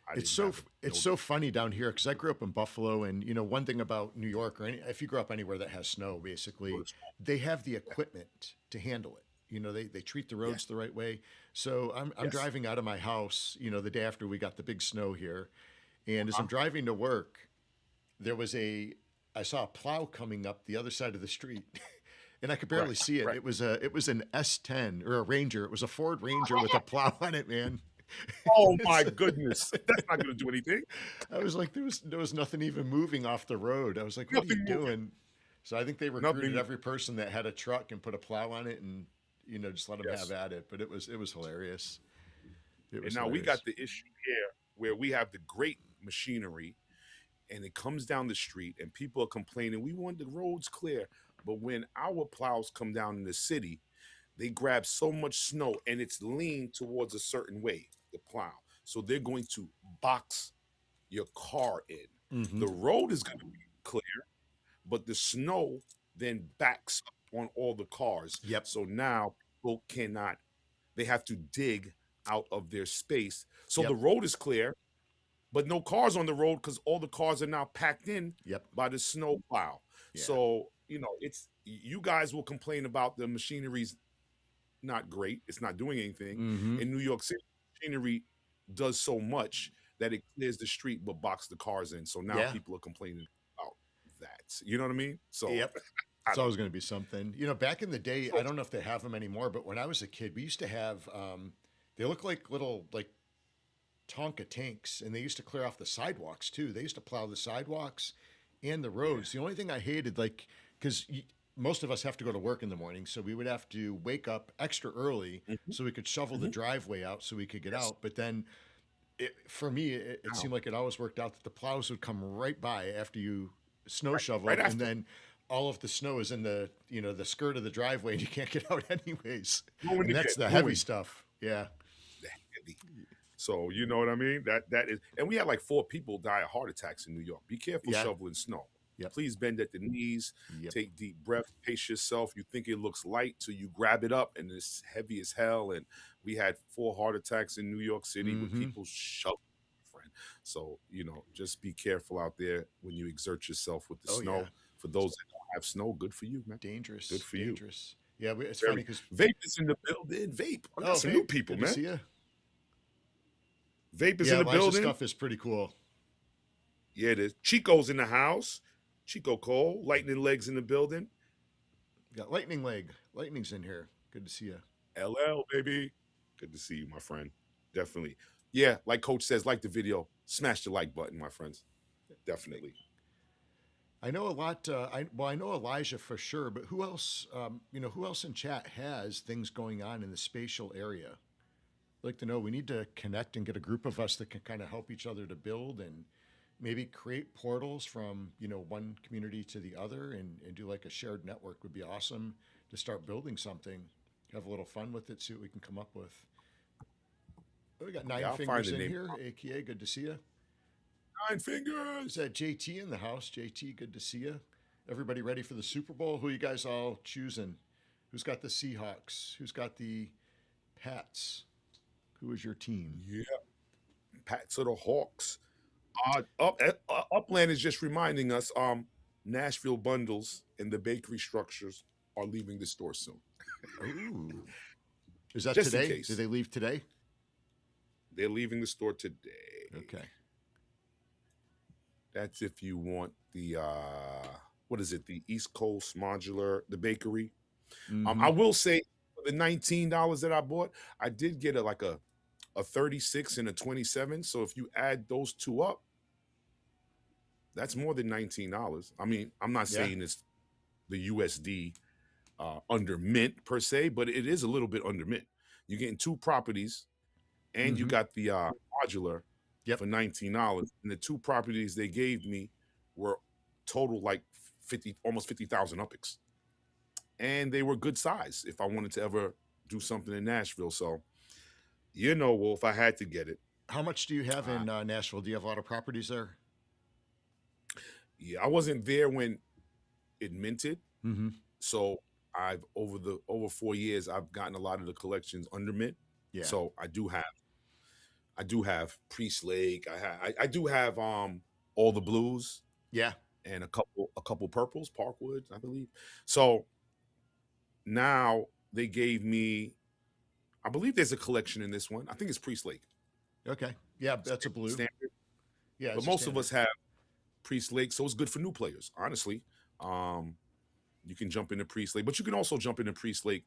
I didn't have It's no so funny down here because I grew up in Buffalo, and one thing about New York or if you grew up anywhere that has snow, basically day. they have the equipment to handle it. They treat the roads Yes, the right way. So I'm yes. driving out of my house, the day after we got the big snow here, and as I'm Uh-huh. driving to work, there was I saw a plow coming up the other side of the street. And I could Right, barely see it. right. It was an S10 or a Ranger. It was a Ford Ranger with a plow on it, man. Oh my It's- goodness, that's not going to do anything. I was like, there was nothing even moving off the road. I was like, what are you Nothing moving. doing? So I think they recruited Nothing. every person that had a truck and put a plow on it, and just let them have Yes. at it. But it was hilarious. It And was now we hilarious. got the issue here where we have the great machinery, and it comes down the street, and people are complaining, we want the roads clear. But when our plows come down in the city, they grab so much snow and it's leaned towards a certain way, the plow. So they're going to box your car in. Mm-hmm. The road is going to be clear, but the snow then backs up on all the cars. Yep. So now people cannot, they have to dig out of their space. So Yep. the road is clear, but no cars on the road because all the cars are now packed in Yep. by the snow plow. Yeah. So, it's you guys will complain about the machinery's not great. It's not doing anything. Mm-hmm. In New York City, machinery does so much that it clears the street but box the cars in. So now Yeah. people are complaining about that. You know what I mean? So Yep. I It's don't always going to be something. Back in the day, know. I don't know if they have them anymore, but when I was a kid, we used to have, they look like little, like Tonka tanks, and they used to clear off the sidewalks too. They used to plow the sidewalks and the roads. The only thing I hated, like, because most of us have to go to work in the morning, so we would have to wake up extra early Mhm, so we could shovel the mhm. driveway out so we could get Yes. out. But then for me, it Wow. seemed like it always worked out that the plows would come right by after you snow Right shoveled, and after. then all of the snow is in the skirt of the driveway, and you can't get out anyways. Ruined And that's again. the heavy Ruined. stuff. Yeah. That heavy. So you know what I mean? That is, and we had like 4 people die of heart attacks in New York. Be careful Yeah. shoveling snow. Yep. Please bend at the knees. Yep. Take deep breath. Pace yourself. You think it looks light till you grab it up, and it's heavy as hell. And we had 4 heart attacks in New York City with Mm-hmm. people shoveling. Friend. So just be careful out there when you exert yourself with the Oh snow. yeah. For those that don't have snow, good for you, man. Good Dangerous. for you. Dangerous. Yeah. It's funny Very. because Vape is in the building. Vape. I got oh, some new Vape, people, good to man. see you. Vape is Yeah, in the Elijah's building. stuff is pretty cool. Yeah, it is. Chico's in the house. Chico Cole, Lightning Legs in the building. Got Lightning Leg. Lightning's in here. Good to see you. LL, baby. Good to see you, my friend. Definitely. Yeah, like Coach says, like the video. Smash the like button, my friends. Definitely. I know a lot. I know Elijah for sure, but who else? Who else in chat has things going on in the spatial area? I'd like to know. We need to connect and get a group of us that can kind of help each other to build and maybe create portals from one community to the other, and do like a shared network would be awesome to start building something. Have a little fun with it. See what we can come up with. Oh, we got Nine Yeah, I'll find Fingers the in name. here. AKA, good to see you. 9 Is fingers. that JT in the house? JT, good to see you. Everybody ready for the Super Bowl? Who you guys all choosing? Who's got the Seahawks? Who's got the Pats? Who is your team? Yeah. Pats of the Hawks. Upland is just reminding us, Nashville bundles and the bakery structures are leaving the store soon. Ooh. Is that Just in today? case. Did they leave today? They're leaving the store today. Okay. That's if you want the what is it? The East Coast Modular, the bakery. Mhm. I will say for the $19 that I bought, I did get a 36 and a 27. So if you add those two up, that's more than $19. I mean, I'm not Yeah. saying it's the USD under mint per se, but it is a little bit under mint. You're getting 2 properties, and you Mhm. got the modular Yep. for $19. And the 2 properties they gave me were total like 50, almost 50,000 upics. and they were good size if I wanted to ever do something in Nashville. So, you know, Wolf, I had to get it. How much do you have Uh, in Nashville? Do you have a lot of properties there? yeah, I wasn't there when it minted, Mm-hmm. so I've over 4 years I've gotten a lot of the collections under mint. Yeah. So I do have Priest Lake. I do have all the blues Yeah. and a couple purples, Parkwoods, I believe. So now they gave me, I believe there's a collection in this one. I think it's Priest Lake. Okay. Yeah, that's a blue. Standard. Yeah, But it's a most of standard. us have Priest Lake, so it's good for new players, honestly. Um, you can jump into Priest Lake, but you can also jump into Priest Lake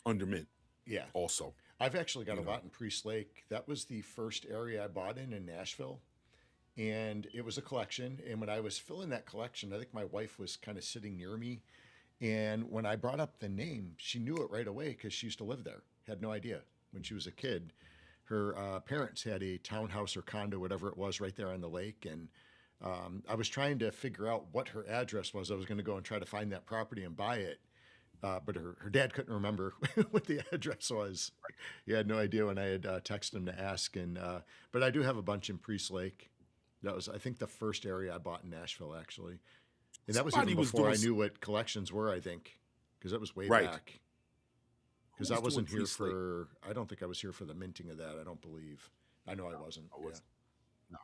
under mint Yeah. also. I've actually got You a know, lot in Priest Lake. That was the first area I bought in Nashville. And it was a collection. And when I was filling that collection, I think my wife was kind of sitting near me. And when I brought up the name, she knew it right away because she used to live there. Had no idea. When she was a kid, her parents had a townhouse or condo, whatever it was, right there on the lake. And I was trying to figure out what her address was. I was going to go and try to find that property and buy it. But her dad couldn't remember what the address was. He had no idea when I had texted him to ask. And but I do have a bunch in Priest Lake. That was, I think, the first area I bought in Nashville, actually. And that was somebody even was before doing I knew what collections were, I think, because that was way right. back. Who Because was I doing wasn't here Priest Lake? for, I don't think I was here for the minting of that. I don't believe. I know I wasn't. I Yeah. was no.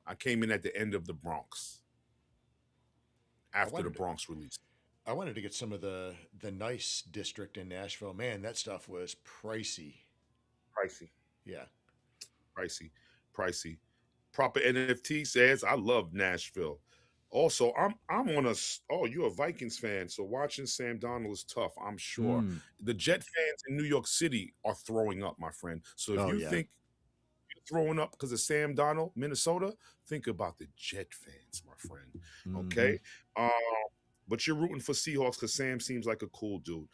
I came in at the end of the Bronx I after the wanted to, Bronx release. I wanted to get some of the nice district in Nashville. Man, that stuff was pricey. Pricey, Yeah. pricey, pricey. Proper NFT says I love Nashville. Also, I'm on oh, you're a Vikings fan, so watching Sam Donald is tough, I'm sure. Mm. The Jet fans in New York City are throwing up, my friend. So if Oh, you yeah. think you're throwing up because of Sam Donald, Minnesota, think about the Jet fans, my friend. Mm-hmm. Okay? Um, but you're rooting for Seahawks because Sam seems like a cool dude.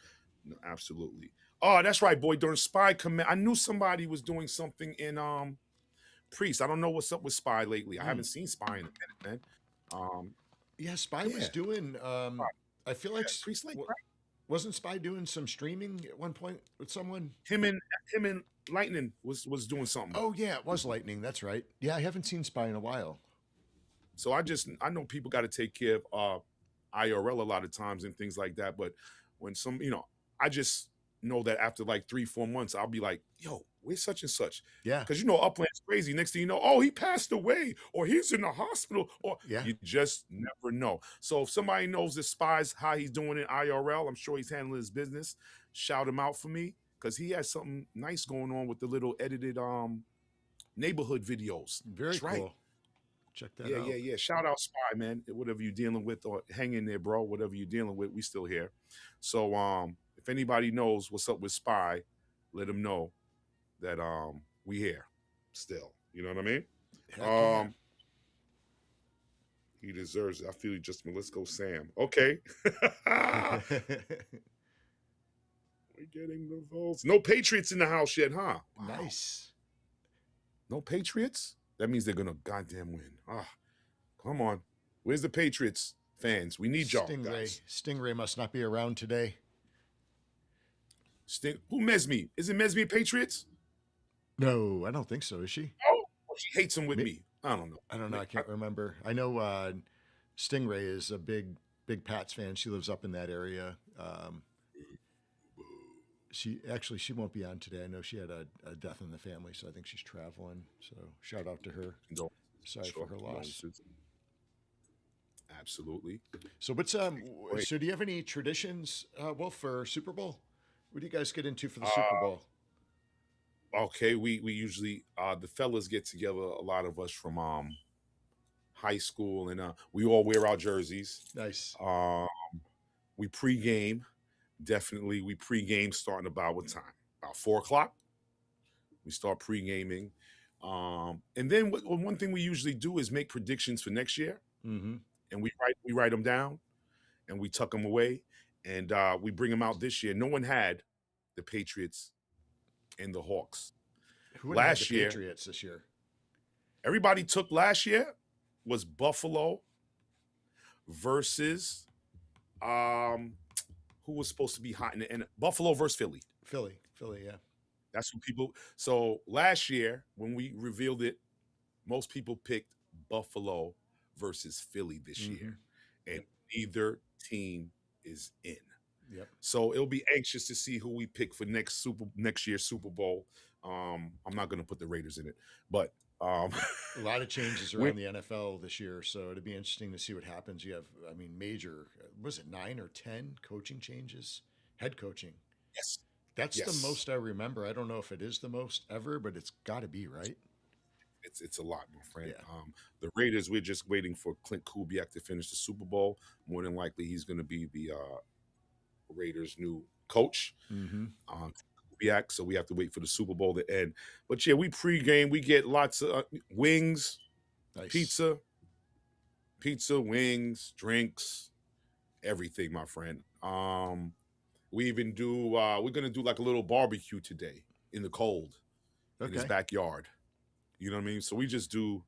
No, absolutely. Oh, that's right, boy. During Spy Command, I knew somebody was doing something in Priest. I don't know what's up with Spy lately. I Mm. haven't seen Spy in a minute, man. Yeah, Spy was Yeah, doing, I feel like, Priest Lake, right? wasn't Spy doing some streaming at one point with someone? Him and Lightning was doing something. Oh, yeah, it was Lightning. That's right. Yeah, I haven't seen Spy in a while. So I know people got to take care of IRL a lot of times and things like that. But when I just know that after like 3-4 months, I'll be like, yo, where's such and such? Yeah. Because Upland's crazy. Next thing you know, oh, he passed away, or he's in the hospital, or Yeah. you just never know. So if somebody knows the Spies how he's doing in IRL, I'm sure he's handling his business. Shout him out for me because he has something nice going on with the little edited neighborhood videos. Very That's right. cool. Check that Yeah, out. yeah, yeah. Shout out Spy, man. Whatever you're dealing with, or hang in there, bro. Whatever you're dealing with, we still here. So if anybody knows what's up with Spy, let them know that we here still. You know what I mean? Heck yeah. He deserves it. I feel you, just let's go, Sam. Okay. We're getting the votes. No Patriots in the house yet, huh? Wow. Nice. No Patriots? That means they're gonna goddamn win. Come on. Where's the Patriots fans? We need y'all, guys. Stingray must not be around today. Who Mesme? Is it Mesme Patriots? No, I don't think so. Is she? Oh, she hates him with me. I don't know. I don't know. I can't remember. I know Stingray is a big Pats fan. She lives up in that area. She won't be on today. I know she had a death in the family, so I think she's traveling. So shout out to her. Sorry for her loss. Absolutely. So what's so do you have any traditions, Wolf, for Super Bowl? What do you guys get into for the Super Bowl? Okay, we usually the fellas get together, a lot of us from high school, and we all wear our jerseys. Nice. We pregame. Definitely, we pregame starting about what time? About 4:00. We start pre-gaming, and then one thing we usually do is make predictions for next year, Mm-hmm. and we write them down, and we tuck them away, and we bring them out this year. No one had the Patriots and the Hawks. Who had the Patriots this year? Everybody took last year was Buffalo versus who who was supposed to be hot in Buffalo versus Philly. Philly, yeah. That's what people. So last year when we revealed it, most people picked Buffalo versus Philly this year, and neither team is in. Yep. So it'll be anxious to see who we pick for next year's Super Bowl. I'm not going to put the Raiders in it, but a lot of changes around the NFL this year, so it'd be interesting to see what happens. You have, I mean, major, was it 9 or 10 coaching changes, head coaching? Yes, that's the most I remember. I don't know if it is the most ever, but it's got to be, right? It's a lot, my friend. Yeah. The Raiders, we're just waiting for Clint Kubiak to finish the Super Bowl. More than likely, he's going to be the Raiders' new coach. Kubiak, so we have to wait for the Super Bowl to end. But yeah, we pregame. We get lots of wings, pizza, wings, drinks, everything, my friend. We even do. We're going to do like a little barbecue today in the cold in his backyard. You know what I mean? So we just do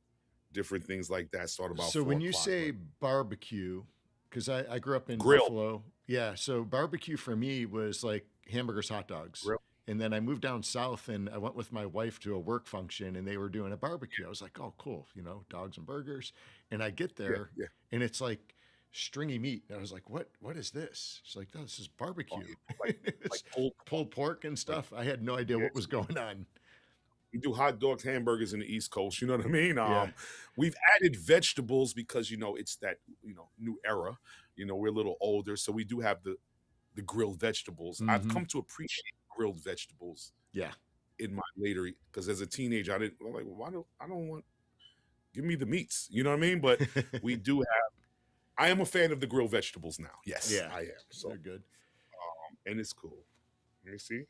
different things like that. Start about. So when you say barbecue, because I grew up in Grill. Buffalo, yeah. So barbecue for me was like hamburgers, hot dogs. Grill. And then I moved down south and I went with my wife to a work function and they were doing a barbecue. I was like, oh, cool, you know, dogs and burgers. And I get there and it's like stringy meat. And I was like, what is this? She's like, no, this is barbecue. Like pulled pork and stuff. I had no idea what was going on. We do hot dogs, hamburgers in the East Coast. You know what I mean? We've added vegetables because, you know, it's that, you know, new era. You know, we're a little older. So we do have the grilled vegetables. I've come to appreciate grilled vegetables. Yeah. In my later, because as a teenager, I'm like, well, I don't want, give me the meats. You know what I mean? But we do have, I am a fan of the grilled vegetables now. Yes, I am. So they're good. And it's cool. Let me see.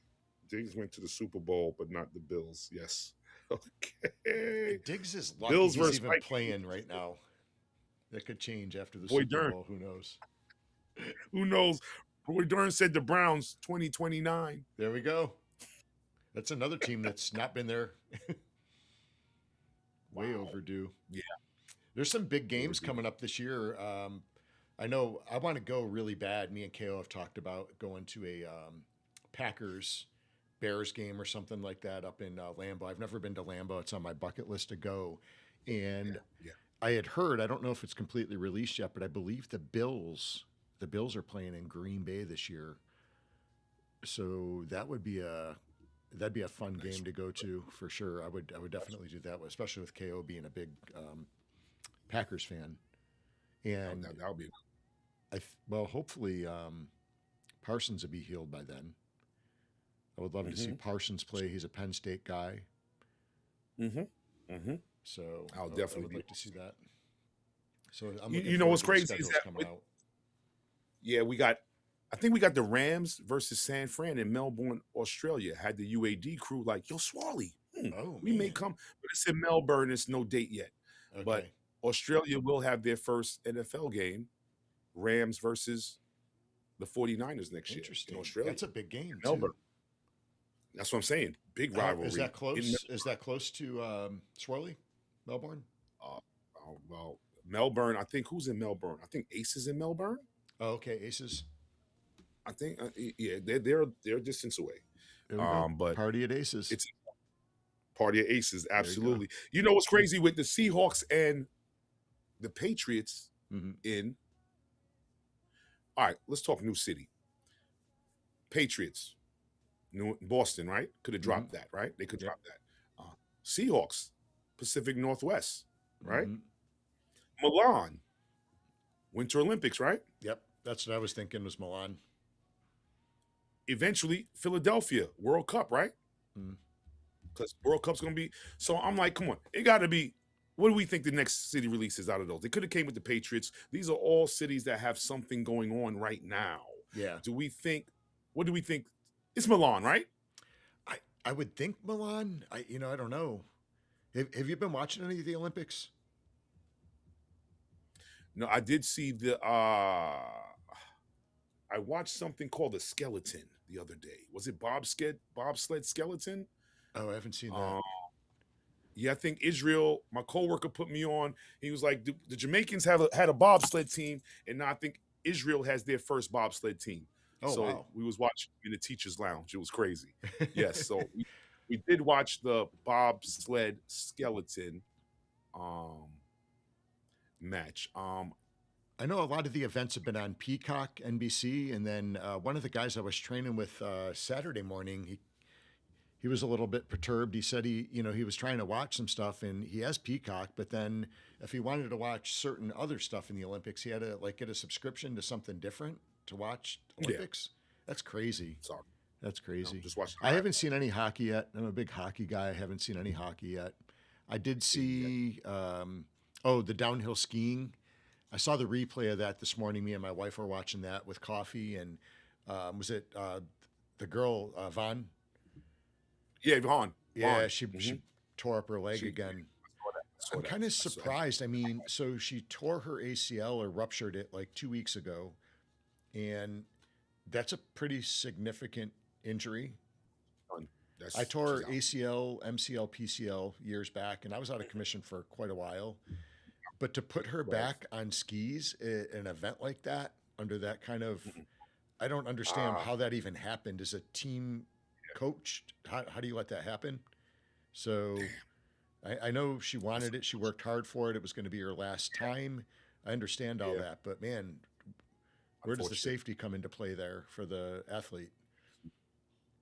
Diggs went to the Super Bowl, but not the Bills. Yes. Okay. Diggs is lucky Bills he's even playing right now. That could change after the Super Bowl. Who knows? Who knows? Boy Dern said the Browns 2029. There we go. That's another team that's not been there. Way overdue. Yeah. There's some big games coming up this year. I know I want to go really bad. Me and KO have talked about going to a Packers Bears game or something like that up in Lambeau. I've never been to Lambeau. It's on my bucket list to go. And I had heard, I don't know if it's completely released yet, but I believe the Bills are playing in Green Bay this year. So that would be that'd be a fun game to go to for sure. I would definitely do that, especially with KO being a big Packers fan. And that would be well, hopefully Parsons will be healed by then. I would love to see Parsons play. He's a Penn State guy. So I'll definitely would like to see that. So you know what's crazy is that I think we got the Rams versus San Fran in Melbourne, Australia. Had the UAD crew like, yo, Swally, we may come, but it's in Melbourne. It's no date yet. Okay. But Australia will have their first NFL game, Rams versus the 49ers next year. Interesting. In Australia. That's a big game, Melbourne. That's what I'm saying. Big rivalry. Is that close? Is that close to Swirly, Melbourne? Well, Melbourne. I think who's in Melbourne? I think Ace is in Melbourne. Oh, okay, Aces. I think they're a distance away. But party at Aces. It's party at Aces. Absolutely. You know what's crazy with the Seahawks and the Patriots in? All right, let's talk New City. Patriots. Boston, right? Could have dropped that, right? They could drop that. Seahawks, Pacific Northwest, right? Milan, Winter Olympics, right? Yep, that's what I was thinking was Milan. Eventually, Philadelphia, World Cup, right? Because World Cup's going to be. So I'm like, come on. It got to be. What do we think the next city releases out of those? They could have came with the Patriots. These are all cities that have something going on right now. Yeah. What do we think? It's Milan, right? I would think Milan. I don't know. Have you been watching any of the Olympics? No, I did see I watched something called the Skeleton the other day. Was it bobsled skeleton? Oh, I haven't seen that. Yeah, I think Israel, my coworker put me on. He was like, the Jamaicans had a bobsled team, and now I think Israel has their first bobsled team. Oh So wow. we was watching in the teacher's lounge. It was crazy. Yes. So we did watch the bobsled skeleton um match. I know a lot of the events have been on Peacock, NBC, and then one of the guys I was training with Saturday morning, he was a little bit perturbed. He said he was trying to watch some stuff, and he has Peacock, but then if he wanted to watch certain other stuff in the Olympics, he had to like get a subscription to something different to watch Yeah. Olympics. That's crazy. Sorry. That's crazy. Just watch. I haven't seen any hockey yet. I'm a big hockey guy. I haven't seen any hockey yet. I did see the downhill skiing. I saw the replay of that this morning. Me and my wife were watching that with coffee, and was it the girl Vaughn? Yeah, Vaughn. Yeah, she tore up her leg again. Saw I'm that. kind I of saw that. surprised. I mean, so she tore her ACL or ruptured it like 2 weeks ago, and that's a pretty significant injury. I tore ACL, MCL, PCL years back, and I was out of commission for quite a while. But to put her back on skis at an event like that, under that kind of, I don't understand how that even happened. Is a team coached? How do you let that happen? So I know she wanted it. She worked hard for it. It was going to be her last time. I understand all that. But man, where does the safety come into play there for the athlete?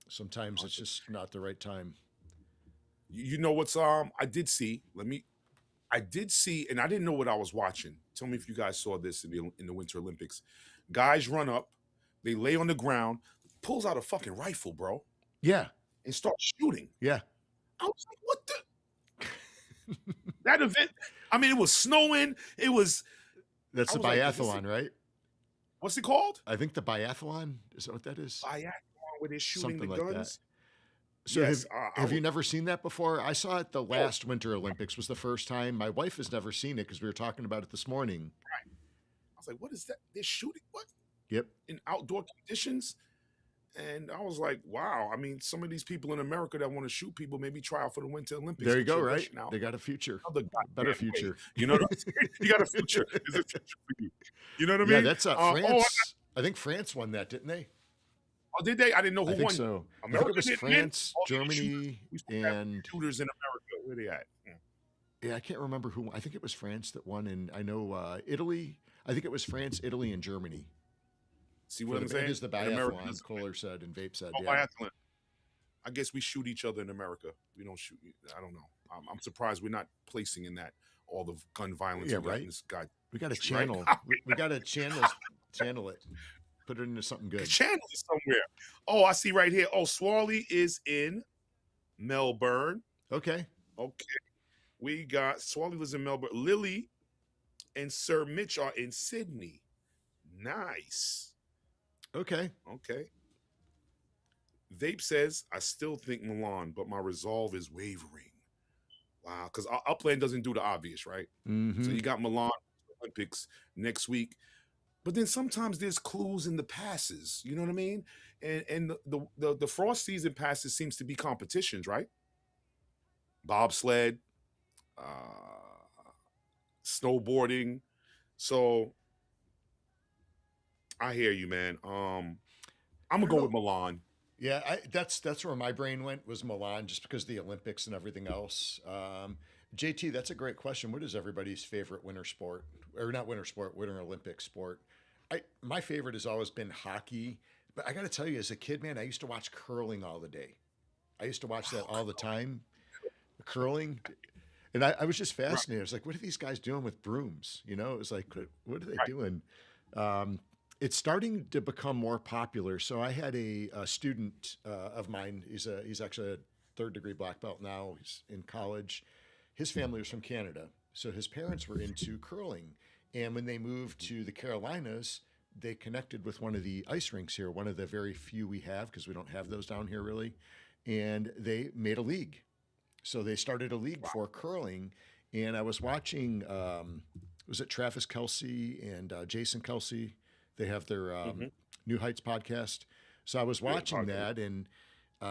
Sometimes it's just not the right time. You know what's I did see. I did see, and I didn't know what I was watching. Tell me if you guys saw this in the Winter Olympics. Guys run up, they lay on the ground, pulls out a fucking rifle, bro. Yeah. And starts shooting. Yeah. I was like, what the? That event, I mean, it was snowing. That's the biathlon, right? What's it called? I think the biathlon. Is that what that is? Biathlon, where they're shooting Something the like guns. that. So have you never seen that before? I saw it the last Winter Olympics was the first time. My wife has never seen it because we were talking about it this morning. Right. I was like, what is that? They're shooting what? Yep. In outdoor conditions. And I was like, wow. I mean, some of these people in America that want to shoot people maybe try out for the Winter Olympics. There you go, right? They got a future. Better future. Way. You know what I'm saying? You got a future. There's a future for you. You know what I mean? Yeah, that's France. I think France won that, didn't they? Oh, did they? I didn't know who won. I think so. America I think it was France, Germany, and shooters in America. Where they at? Yeah, I can't remember who. I think it was France that won, and I know Italy. I think it was France, Italy, and Germany. See what I'm saying? It is the biathlon, Kohler said, and Vape said. Oh, yeah. Biathlon. I guess we shoot each other in America. We don't shoot. I don't know. I'm surprised we're not placing in that all the gun violence. Yeah, right. This guy. We got to channel. Right? we got to channel it. Put it into something good. Channel it somewhere. Oh, I see right here. Oh, Swarley is in Melbourne. Okay. We got Swarley lives in Melbourne. Lily and Sir Mitch are in Sydney. Nice. Okay. Vape says, I still think Milan, but my resolve is wavering. Wow. Because Upland doesn't do the obvious, right? Mm-hmm. So you got Milan Olympics next week. But then sometimes there's clues in the passes. You know what I mean? And the frost season passes seems to be competitions, right? Bobsled, snowboarding. So I hear you, man. I'm gonna go with Milan. Yeah, that's where my brain went, was Milan, just because of the Olympics and everything else. JT, that's a great question. What is everybody's favorite winter sport? Or not winter sport, winter Olympic sport? My favorite has always been hockey. But I got to tell you, as a kid, man, I used to watch curling all the day. I used to watch that all the time, curling. And I was just fascinated. I was like, what are these guys doing with brooms? You know, it was like, what are they doing? It's starting to become more popular. So I had a student of mine. He's actually a third-degree black belt now. He's in college. His family was from Canada. So his parents were into curling. And when they moved to the Carolinas, they connected with one of the ice rinks here, one of the very few we have, because we don't have those down here really. And they made a league. So they started a league for curling. And I was watching, was it Travis Kelce and Jason Kelce? They have their New Heights podcast. So I was watching that, and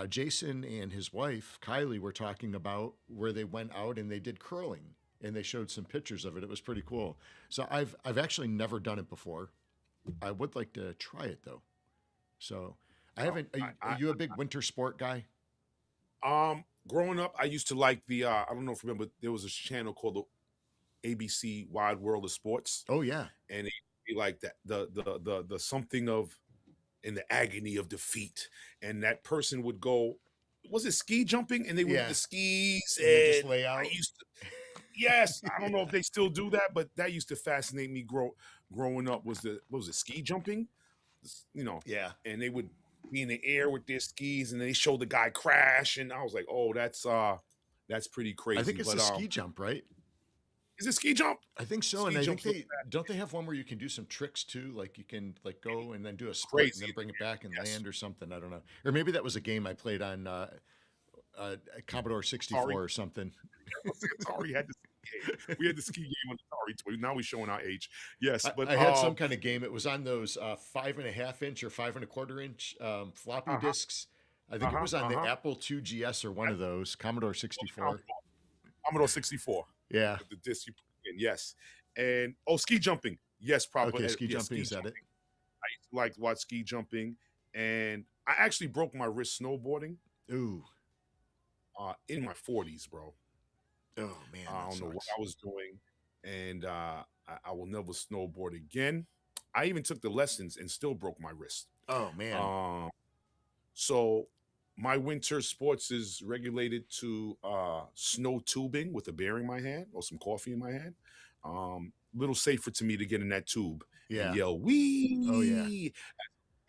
Jason and his wife, Kylie, were talking about where they went out and they did curling. And they showed some pictures of it. It was pretty cool. So I've actually never done it before. I would like to try it though. So I No, haven't. Are you a big winter sport guy? Growing up, I used to like the. I don't know if you remember, there was a channel called the ABC Wide World of Sports, Oh yeah, and it be like that the something of in the agony of defeat, and that person would go. Was it ski jumping? And they would yeah. the skis, And they just and lay I out. used to. Yes, I don't know if they still do that, but that used to fascinate me. Growing up was the what was it ski jumping, you know, Yeah, and they would be in the air with their skis, and they show the guy crash, and I was like, oh, that's pretty I crazy. think it's But a ski jump, right? is it ski jump? I think so, and Ski I think jumps look they don't they have one where you can do some tricks too, like you can like go and then do a split and crazy then in bring it the back and air. Yes, land or something. I don't know, or maybe that was a game I played on Commodore Atari. 64 or something. Atari had the ski game. We had the ski game on Atari too. Now we're showing our age. Yes, but I had some kind of game. It was on those 5.5 inch or 5.25 inch floppy uh huh, disks. I think it was on uh the huh. Apple II GS or one of those Commodore 64. Commodore 64 Yeah. with the disc you put in. Yes, and ski jumping. Yes, proper. Okay, ski Yes, jumping, ski is that it? jumping. I used to like to watch ski jumping, and I actually broke my wrist snowboarding Ooh. in my 40s, bro. Oh man, I that don't know what sucks. I was doing, and I will never snowboard again. I even took the lessons and still broke my wrist. Oh man. Um, so my winter sports is regulated to snow tubing with a beer in my hand or some coffee in my hand. Little safer to me to get in that tube and Yeah. yell Oh yeah. "wee"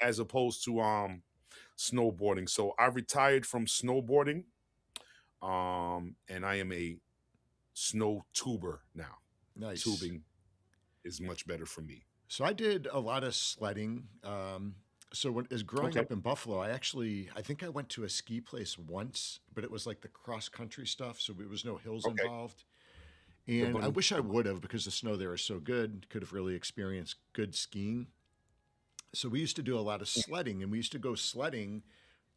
as opposed to snowboarding. So I retired from snowboarding, and I am a snow tuber now. Nice. Tubing is much better for me. So I did a lot of sledding. So when as growing Okay. up in Buffalo, I think I went to a ski place once, but it was like the cross country stuff, so there was no hills Okay. involved. The And I bunny. wish I would have because the snow there is so good. Could have really experienced good skiing. So we used to do a lot of sledding, and we used to go sledding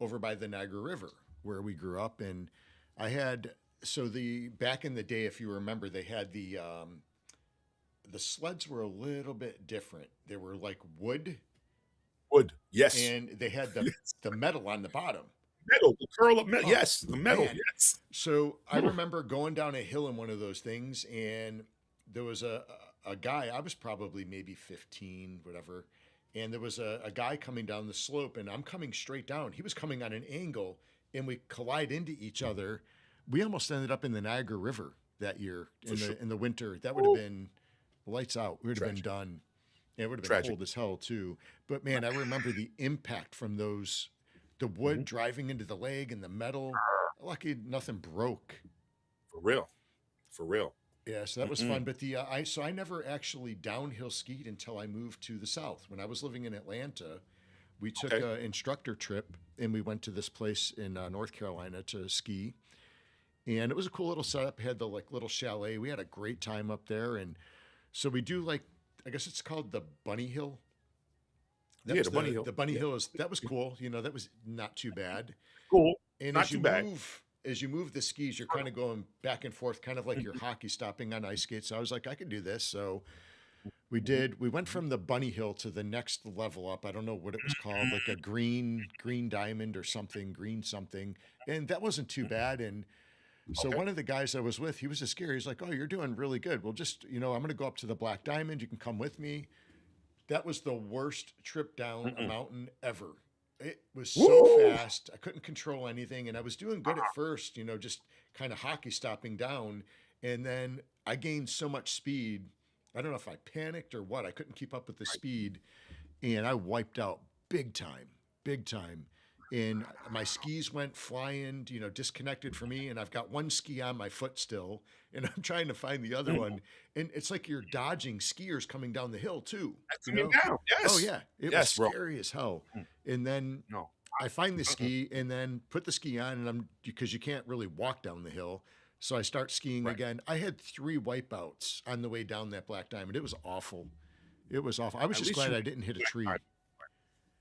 over by the Niagara River where we grew up. And I had so the back in the day, if you remember, they had the sleds were a little bit different. They were like wood, Wood. Yes. and they had Yes. the metal on the bottom. Metal. The curl up metal. Oh Yes. The metal. man! Yes. So I remember going down a hill in one of those things, and there was a guy. I was probably maybe 15, whatever, and there was a guy coming down the slope, and I'm coming straight down. He was coming on an angle, and we collide into each other. We almost ended up in the Niagara River that year For sure. in the winter. That would have Woo. been lights out. We would have been Tragic. done. Yeah, it would have been Tragic. cold as hell too. But man, I remember the impact from those, the wood Mhm. driving into the leg and the metal. Lucky nothing broke. For real. For real. Yeah, so that was Mm-mm. fun. But I never actually downhill skied until I moved to the south. When I was living in Atlanta, we took Okay. an instructor trip and we went to this place in North Carolina to ski. And it was a cool little setup. Had the like little chalet. We had a great time up there. And so we do like, I guess it's called the Bunny Hill. That Yeah, was the bunny hill. the Bunny Yeah. Hill is that was cool. You know, that was not too bad. Cool. And Not too bad. as you move the skis, you're kind of going back and forth, kind of like you're hockey stopping on ice skates. So I was like, I could do this. So we Mhm. did. We went from the Bunny Hill to the next level up. I don't know what it was called, like a green diamond or something, green something, and that wasn't too bad. And so Okay. one of the guys I was with, he was just scary. He's like, "Oh, you're doing really good. Well, just I'm going to go up to the Black Diamond. You can come with me." That was the worst trip down a Mm-mm. mountain ever. It was so Woo. fast. I couldn't control anything. And I was doing good at first, just kind of hockey stopping down. And then I gained so much speed. I don't know if I panicked or what. I couldn't keep up with the Right. speed. And I wiped out big time, big time. And my skis went flying, disconnected for me. And I've got one ski on my foot still. And I'm trying to find the other Mm. one. And it's like you're dodging skiers coming down the hill, too. That's You coming know? down. Oh Yes. yeah, it was Yes, bro. scary as hell. Mm. And then No. I find the Uh-uh. ski and then put the ski on and I'm because you can't really walk down the hill. So I start skiing Right. again. I had 3 wipeouts on the way down that Black Diamond. It was awful. It was awful. I was At just least glad you I didn't hit a tree.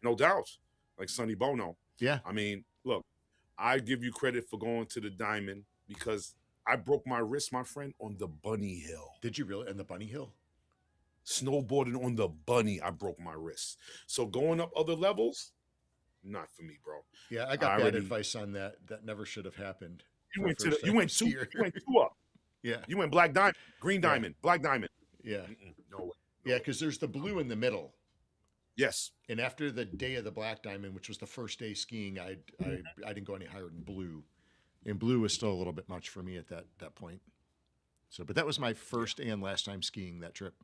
no doubt. Like Sonny Bono. Yeah. I mean, look, I give you credit for going to the diamond because I broke my wrist, my friend, on the bunny hill. Did you really? And the Bunny Hill? Snowboarding on the bunny, I broke my wrist. So going up other levels, not for me, bro. Yeah, I got bad advice on that. That never should have happened. You went two up. Yeah. You went black diamond, green Yeah. diamond, black diamond. Yeah. No way. Yeah, because there's the blue in the middle. Yes. And after the day of the black diamond, which was the first day skiing, I didn't go any higher than blue. And blue was still a little bit much for me at that point. So, but that was my first and last time skiing that trip.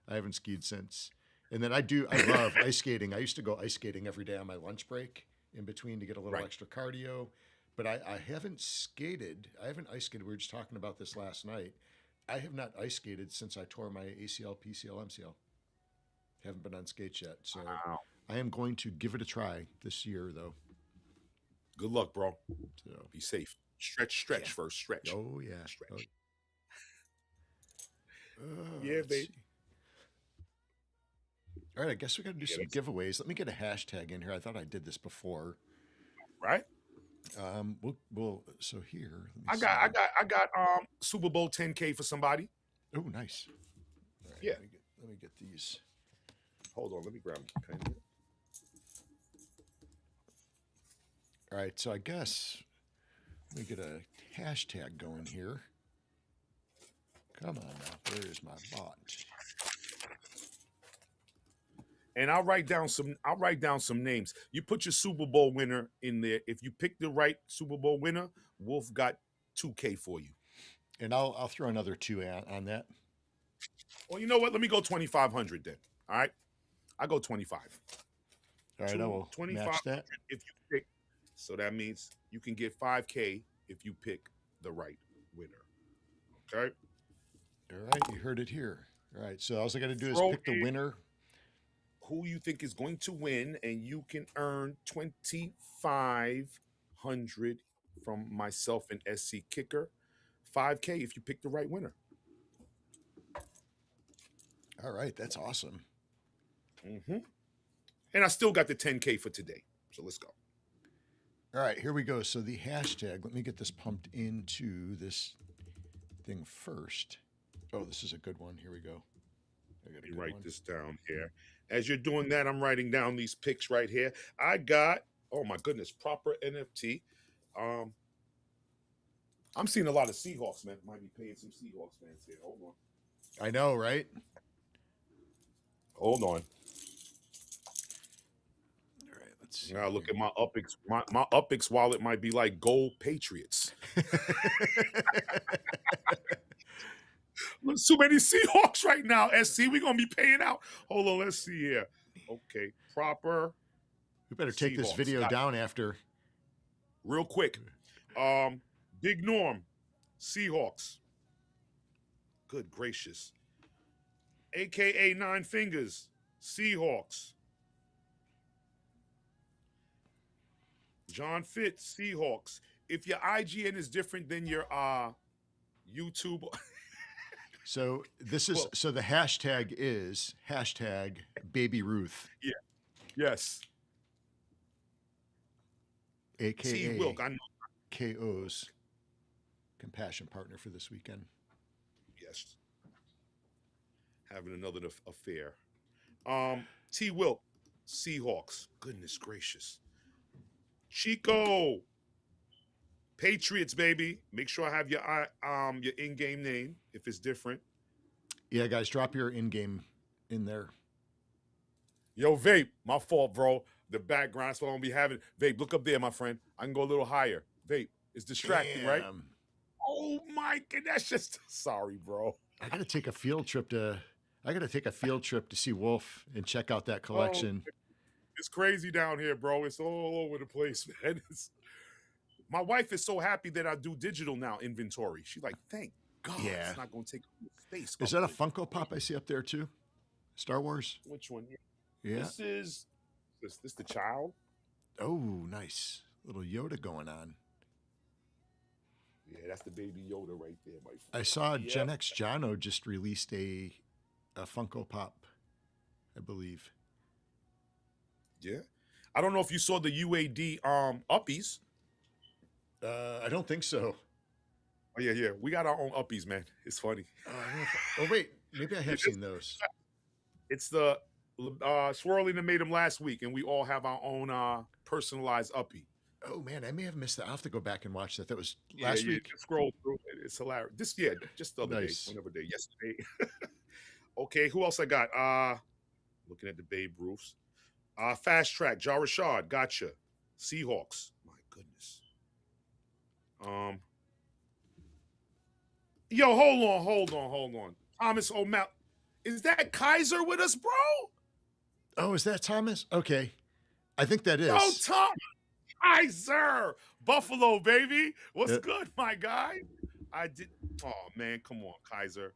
I haven't skied since. And then I love ice skating. I used to go ice skating every day on my lunch break in between to get a little extra cardio. But I haven't skated. I haven't ice skated. We were just talking about this last night. I have not ice skated since I tore my ACL, PCL, MCL. Haven't been on skates yet. So I am going to give it a try this year, though. Good luck, bro. So be safe. Stretch first. Stretch. Oh, yeah. Stretch. Yeah, babe. All right, I guess we got to do some giveaways. Let me get a hashtag in here. I thought I did this before. Right? So here. I got Super Bowl 10K for somebody. Oh, nice. All right, yeah. Let me get these. Hold on, let me grab a pen here. All right, so I guess let me get a hashtag going here. Come on now, where is my bot? And I'll write down some names. You put your Super Bowl winner in there. If you pick the right Super Bowl winner, Wolf got 2K for you. And I'll throw another 2 on that. Well, you know what? Let me go 2,500 then. All right, I go 25. All right, I will match that. If you pick, so that means you can get 5K if you pick the right winner. Okay. All right, you heard it here. All right, so all I got to do is pick the winner. Who you think is going to win, and you can earn 2,500 from myself and SC Kicker. 5K if you pick the right winner. All right, that's awesome. Mm-hmm. And I still got the 10K for today. So let's go. All right, here we go. So the hashtag, let me get this pumped into this thing first. Oh, this is a good one. Here we go. Let me write this down here. As you're doing that, I'm writing down these picks right here. I got, oh my goodness, proper NFT. I'm seeing a lot of Seahawks, man. Might be paying some Seahawks fans here. Hold on. I know, right? Hold on. All right, let's see. Now look at my UpX. My UpX wallet might be like Gold Patriots. Look, so many Seahawks right now. SC, we're gonna be paying out. Hold on, let's see here. Okay, proper. We better take this video down after. Real quick. Big Norm, Seahawks. Good gracious. AKA Nine Fingers, Seahawks. John Fitz, Seahawks. If your IGN is different than your YouTube. So this is so the hashtag is Baby Ruth. Yeah. Yes. AKA Wilk, I know. KO's compassion partner for this weekend. Yes. Having another affair. T. Wilk, Seahawks. Goodness gracious. Chico, Patriots, baby. Make sure I have your in-game name if it's different. Yeah, guys, drop your in-game in there. Yo, Vape, my fault, bro. The background, that's what I'm gonna be having. Vape, look up there, my friend. I can go a little higher. Vape, it's distracting, right? Oh my god, that's just sorry, bro. I gotta take a field trip to see Wolf and check out that collection. Oh, it's crazy down here, bro. It's all over the place, man. My wife is so happy that I do digital now inventory. She's like, thank God, it's not gonna take space. Is that a Funko Pop I see up there too? Star Wars? Which one? Yeah. This is the child. Oh, nice. Little Yoda going on. Yeah, that's the baby Yoda right there, my friend. I saw Gen X Jono just released a Funko Pop, I believe. Yeah. I don't know if you saw the UAD uppies. I don't think so. Oh, yeah. We got our own uppies, man. It's funny. Oh, wait. Maybe I have seen those. It's the Swirling made them last week, and we all have our own personalized uppy. Oh man, I may have missed that. I'll have to go back and watch that. That was Yeah, last yeah. week. Just scroll through it. It's hilarious. Just the other day, Nice. whenever day, yesterday. Okay, who else I got? Looking at the Babe Ruths. Fast track, Ja Rashad, gotcha. Seahawks. My goodness. Yo, hold on. Thomas O'Malley. Is that Kaiser with us, bro? Oh, is that Thomas? Okay. I think that is. Yo, Tom Kaiser. Buffalo, baby. What's Yeah. good, my guy? Oh man, come on, Kaiser.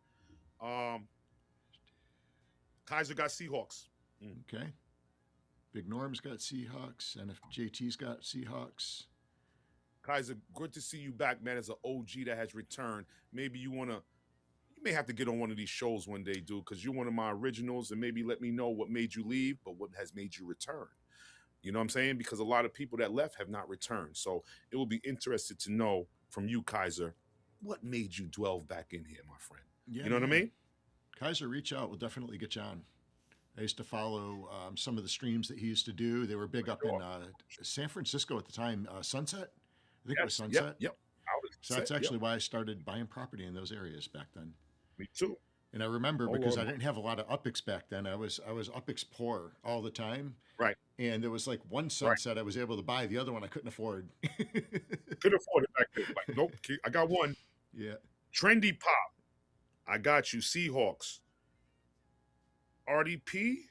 Kaiser got Seahawks. Okay. Big Norm's got Seahawks, and if JT's got Seahawks. Kaiser, good to see you back, man. As an OG that has returned. Maybe you may have to get on one of these shows one day, dude, because you're one of my originals, and maybe let me know what made you leave, but what has made you return. You know what I'm saying? Because a lot of people that left have not returned. So it will be interested to know from you, Kaiser, what made you dwell back in here, my friend? Yeah, you know what I mean? Kaiser, reach out. We'll definitely get you on. I used to follow some of the streams that he used to do. They were big up in San Francisco at the time. Sunset? I think it was Sunset. Yep. So that's actually why I started buying property in those areas back then. Me too. And I remember because I didn't have a lot of UPIX back then. I was UPIX poor all the time. Right. And there was like one Sunset I was able to buy. The other one I couldn't afford. Couldn't afford it back then. Like, nope. I got one. Yeah. Trendy Pop. I got you. Seahawks. RDP.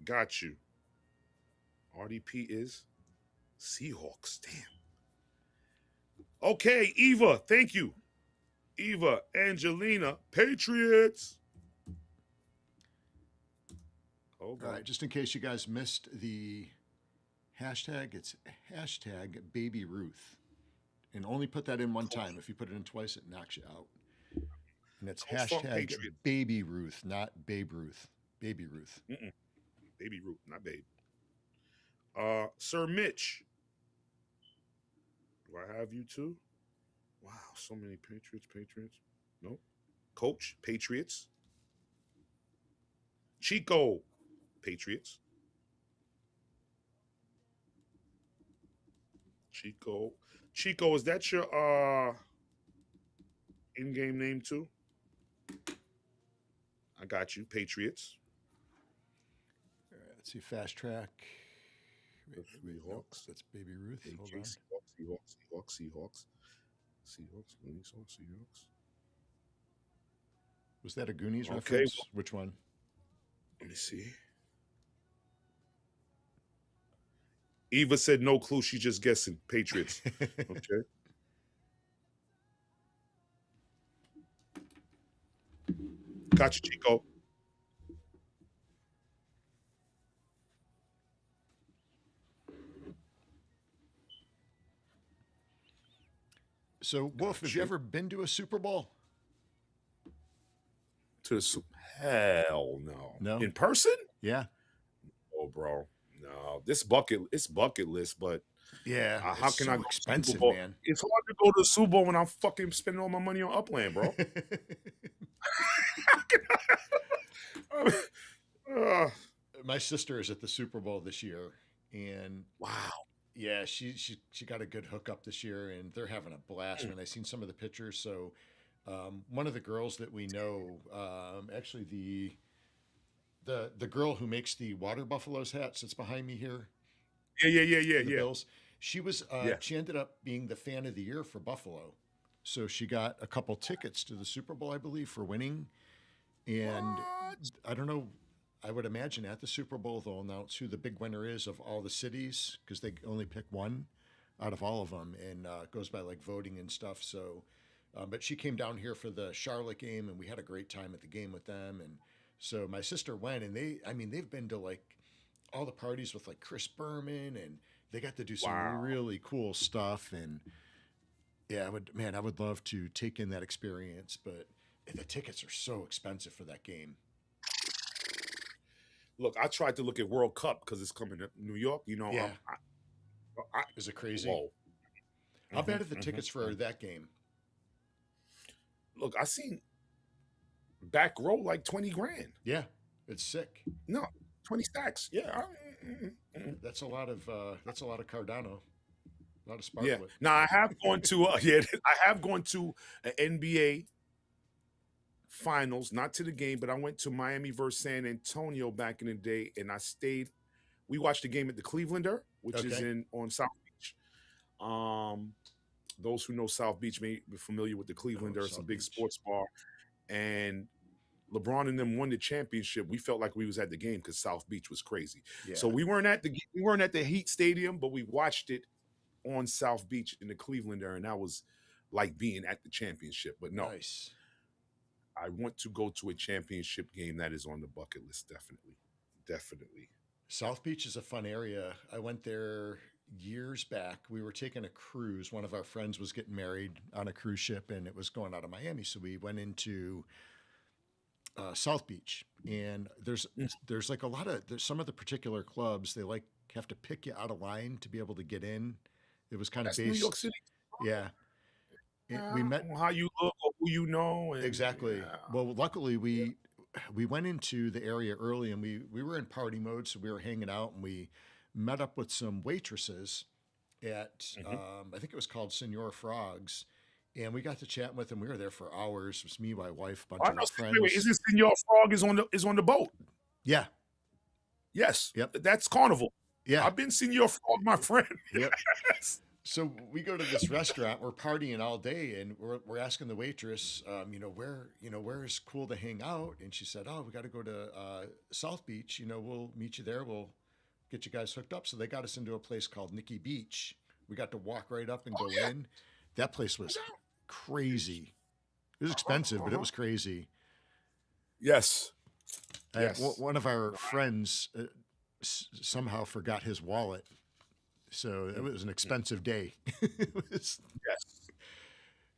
Got you. RDP is Seahawks. Damn. Okay, Eva. Thank you. Eva, Angelina, Patriots. All right, just in case you guys missed the hashtag, it's hashtag Baby Ruth. And only put that in one time. If you put it in twice, it knocks you out. And it's hashtag Baby Ruth, not Babe Ruth. Baby Ruth. Baby Ruth, not Babe. Sir Mitch. Do I have you too? Wow, so many Patriots. No. Coach, Patriots. Chico, Patriots. Chico, is that your in-game name too? I got you, Patriots. All right, let's see, fast track. Seahawks. That's Baby Ruth. Hold on. Seahawks. Was that a Goonies reference? Which one? Let me see. Eva said no clue. She's just guessing. Patriots. Okay. Gotcha, Chico. So, Wolf, have you ever been to a Super Bowl? Hell no. No? In person? Yeah. Oh, bro. No. It's bucket list, but yeah, how can I go expensive, man? It's hard to go to the Super Bowl when I'm fucking spending all my money on Upland, bro. My sister is at the Super Bowl this year, and wow. Yeah, she got a good hookup this year, and they're having a blast. Man, I've seen some of the pictures. So, one of the girls that we know, actually the girl who makes the Water Buffaloes hats that's behind me here. Yeah. Bills. She was. She ended up being the fan of the year for Buffalo. So she got a couple tickets to the Super Bowl, I believe, for winning. And I don't know. I would imagine at the Super Bowl they'll announce who the big winner is of all the cities because they only pick one out of all of them, and it goes by like voting and stuff. So, but she came down here for the Charlotte game, and we had a great time at the game with them. And so my sister went, and they've been to like all the parties with like Chris Berman, and they got to do some really cool stuff. And yeah, I would love to take in that experience, but the tickets are so expensive for that game. Look, I tried to look at World Cup because it's coming to New York. You know, yeah. Is it crazy? Whoa. How bad are the tickets for that game? Look, I seen back row like 20 grand. Yeah, it's sick. No, 20 stacks. Yeah. That's a lot of Cardano, a lot of Yeah. Sparklet. Now I have gone to I have gone to an NBA finals, not to the game, but I went to Miami versus San Antonio back in the day, and I stayed. We watched the game at the Clevelander, which is Okay. on South Beach. Those who know South Beach may be familiar with the Clevelander. It's a South big Beach. sports bar, and LeBron and them won the championship. We felt like we was at the game because South Beach was crazy. Yeah. So we weren't at the Heat Stadium, but we watched it on South Beach in the Clevelander, and that was like being at the championship. But no, Nice. I want to go to a championship game. That is on the bucket list, definitely. South Beach is a fun area. I went there years back. We were taking a cruise. One of our friends was getting married on a cruise ship, and it was going out of Miami. So we went into South Beach, and there's like there's some of the particular clubs they like have to pick you out of line to be able to get in. It was kind of That's New York City. Yeah. We met how you look or who you know. And, exactly. yeah. Well, luckily we went into the area early, and we were in party mode, so we were hanging out, and we met up with some waitresses at I think it was called Senor Frogs, and we got to chatting with them. We were there for hours. It was me, my wife, a bunch of our friends. Wait, isn't Senor Frog is on the boat? Yeah. Yes. Yep. That's Carnival. Yeah. I've been Senor Frog, my friend. Yep. Yes. So we go to this restaurant. We're partying all day, and we're asking the waitress, where is cool to hang out? And she said, "Oh, we got to go to South Beach. We'll meet you there. We'll get you guys hooked up." So they got us into a place called Nikki Beach. We got to walk right up and go in. That place was crazy. It was expensive, but it was crazy. Yes. One of our friends somehow forgot his wallet. So it was an expensive day. Yes.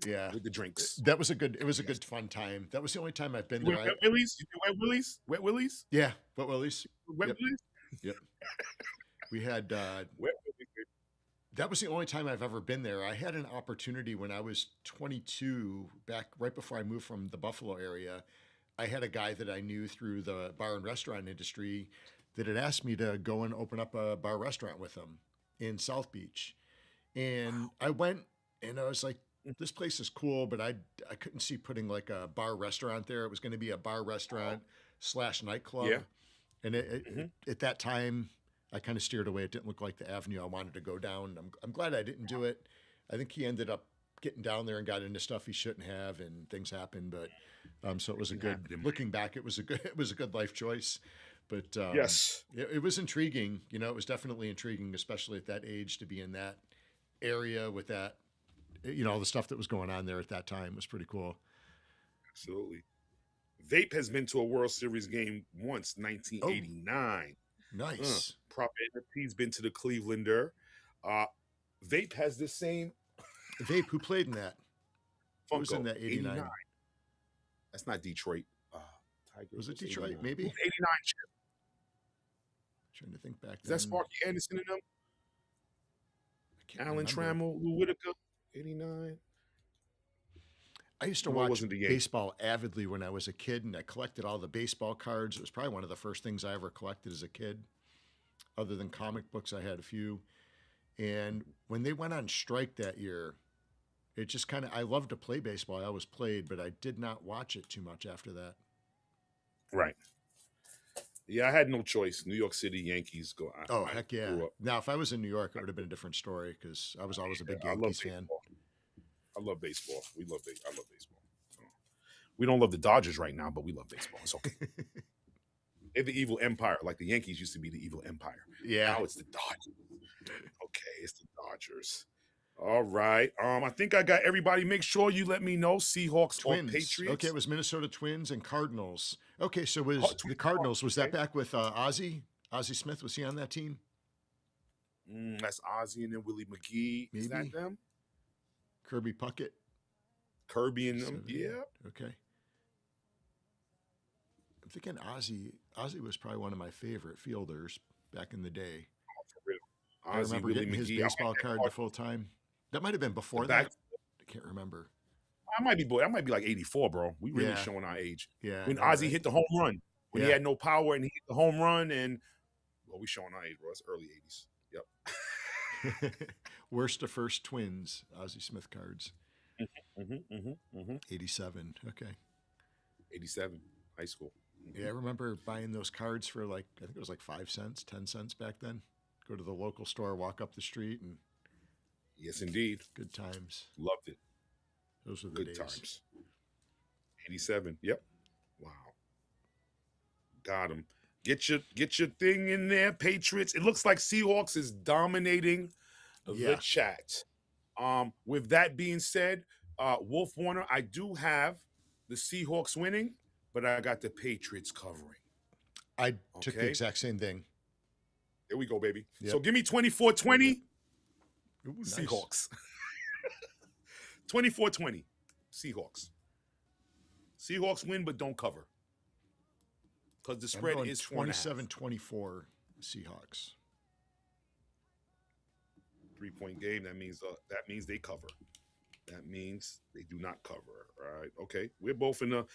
Yeah. With the drinks. It was a good fun time. That was the only time I've been there. Wet Willies? You do Wet Willies? Wet Willies? Yeah. Wet Willies. Wet Willies? Yep. We had Wet Willies. that was the only time I've ever been there. I had an opportunity when I was 22, back right before I moved from the Buffalo area. I had a guy that I knew through the bar and restaurant industry that had asked me to go and open up a bar restaurant with him in South Beach. And I went, and I was like, this place is cool, but I couldn't see putting like a bar restaurant there. It was going to be a bar restaurant / nightclub. Yeah. And at that time, I kind of steered away. It didn't look like the avenue I wanted to go down. I'm glad I didn't do it. I think he ended up getting down there and got into stuff he shouldn't have, and things happened. But so it was a good. Looking back, it was a good life choice. But yes, it was intriguing. It was definitely intriguing, especially at that age, to be in that area with that. All the stuff that was going on there at that time was pretty cool. Absolutely. Vape has been to a World Series game once, 1989. Nice. Prop NFT's been to the Clevelander. Vape has the same. Vape, who played in that? Funko, who was in that 89? That's not Detroit. Tiger. Was it Detroit? 89. Maybe. 89 chip. Trying to think back. Is that Sparky Anderson in them? Alan Trammell, Lou Whitaker, 89. I used to watch baseball avidly when I was a kid, and I collected all the baseball cards. It was probably one of the first things I ever collected as a kid. Other than comic books, I had a few. And when they went on strike that year, it just kind of, I loved to play baseball. I always played, but I did not watch it too much after that. Right. Yeah, I had no choice. New York City Yankees go. Heck yeah. Now, if I was in New York, it would have been a different story because I was always a big Yankees fan. I love baseball. I love baseball. We don't love the Dodgers right now, but we love baseball. It's okay. They're the evil empire, like the Yankees used to be the evil empire. Yeah. Now it's the Dodgers. Okay, it's the Dodgers. All right. I think I got everybody. Make sure you let me know. Seahawks Twins. Or Patriots. Okay, it was Minnesota Twins and Cardinals. Okay, so the Cardinals, was that back with Ozzie? Ozzie Smith, was he on that team? That's Ozzie and then Willie McGee. Maybe. Is that them? Kirby Puckett. Kirby and them. Yeah. Okay. I'm thinking Ozzie. Ozzie was probably one of my favorite fielders back in the day. Oh, for real. I remember Willie getting his McGee. baseball card the full time. That might have been before that. I can't remember. That might be like 84, bro. We really showing our age. Yeah. When Ozzie hit the home run. when he had no power and he hit the home run. And well, we showing our age, bro. It's early 80s. Yep. Worst to first Twins, Ozzie Smith cards. 87. Okay. 87, high school. Yeah, I remember buying those cards for like, I think it was like 5 cents, 10 cents back then. Go to the local store, walk up the street, and yes, indeed. Good times. Loved it. Those were the good days. Times. 87. Yep. Wow. Got him. Get your thing in there, Patriots. It looks like Seahawks is dominating the chat. With that being said, Wolf Warner, I do have the Seahawks winning, but I got the Patriots covering. I took the exact same thing. There we go, baby. Yep. So give me 24-20 nice. Seahawks. 24-20 Seahawks. Seahawks win, but don't cover. Because the spread is 27-24 Seahawks. 3-point game. That means they cover. That means they do not cover. All right. Okay. We're both in the.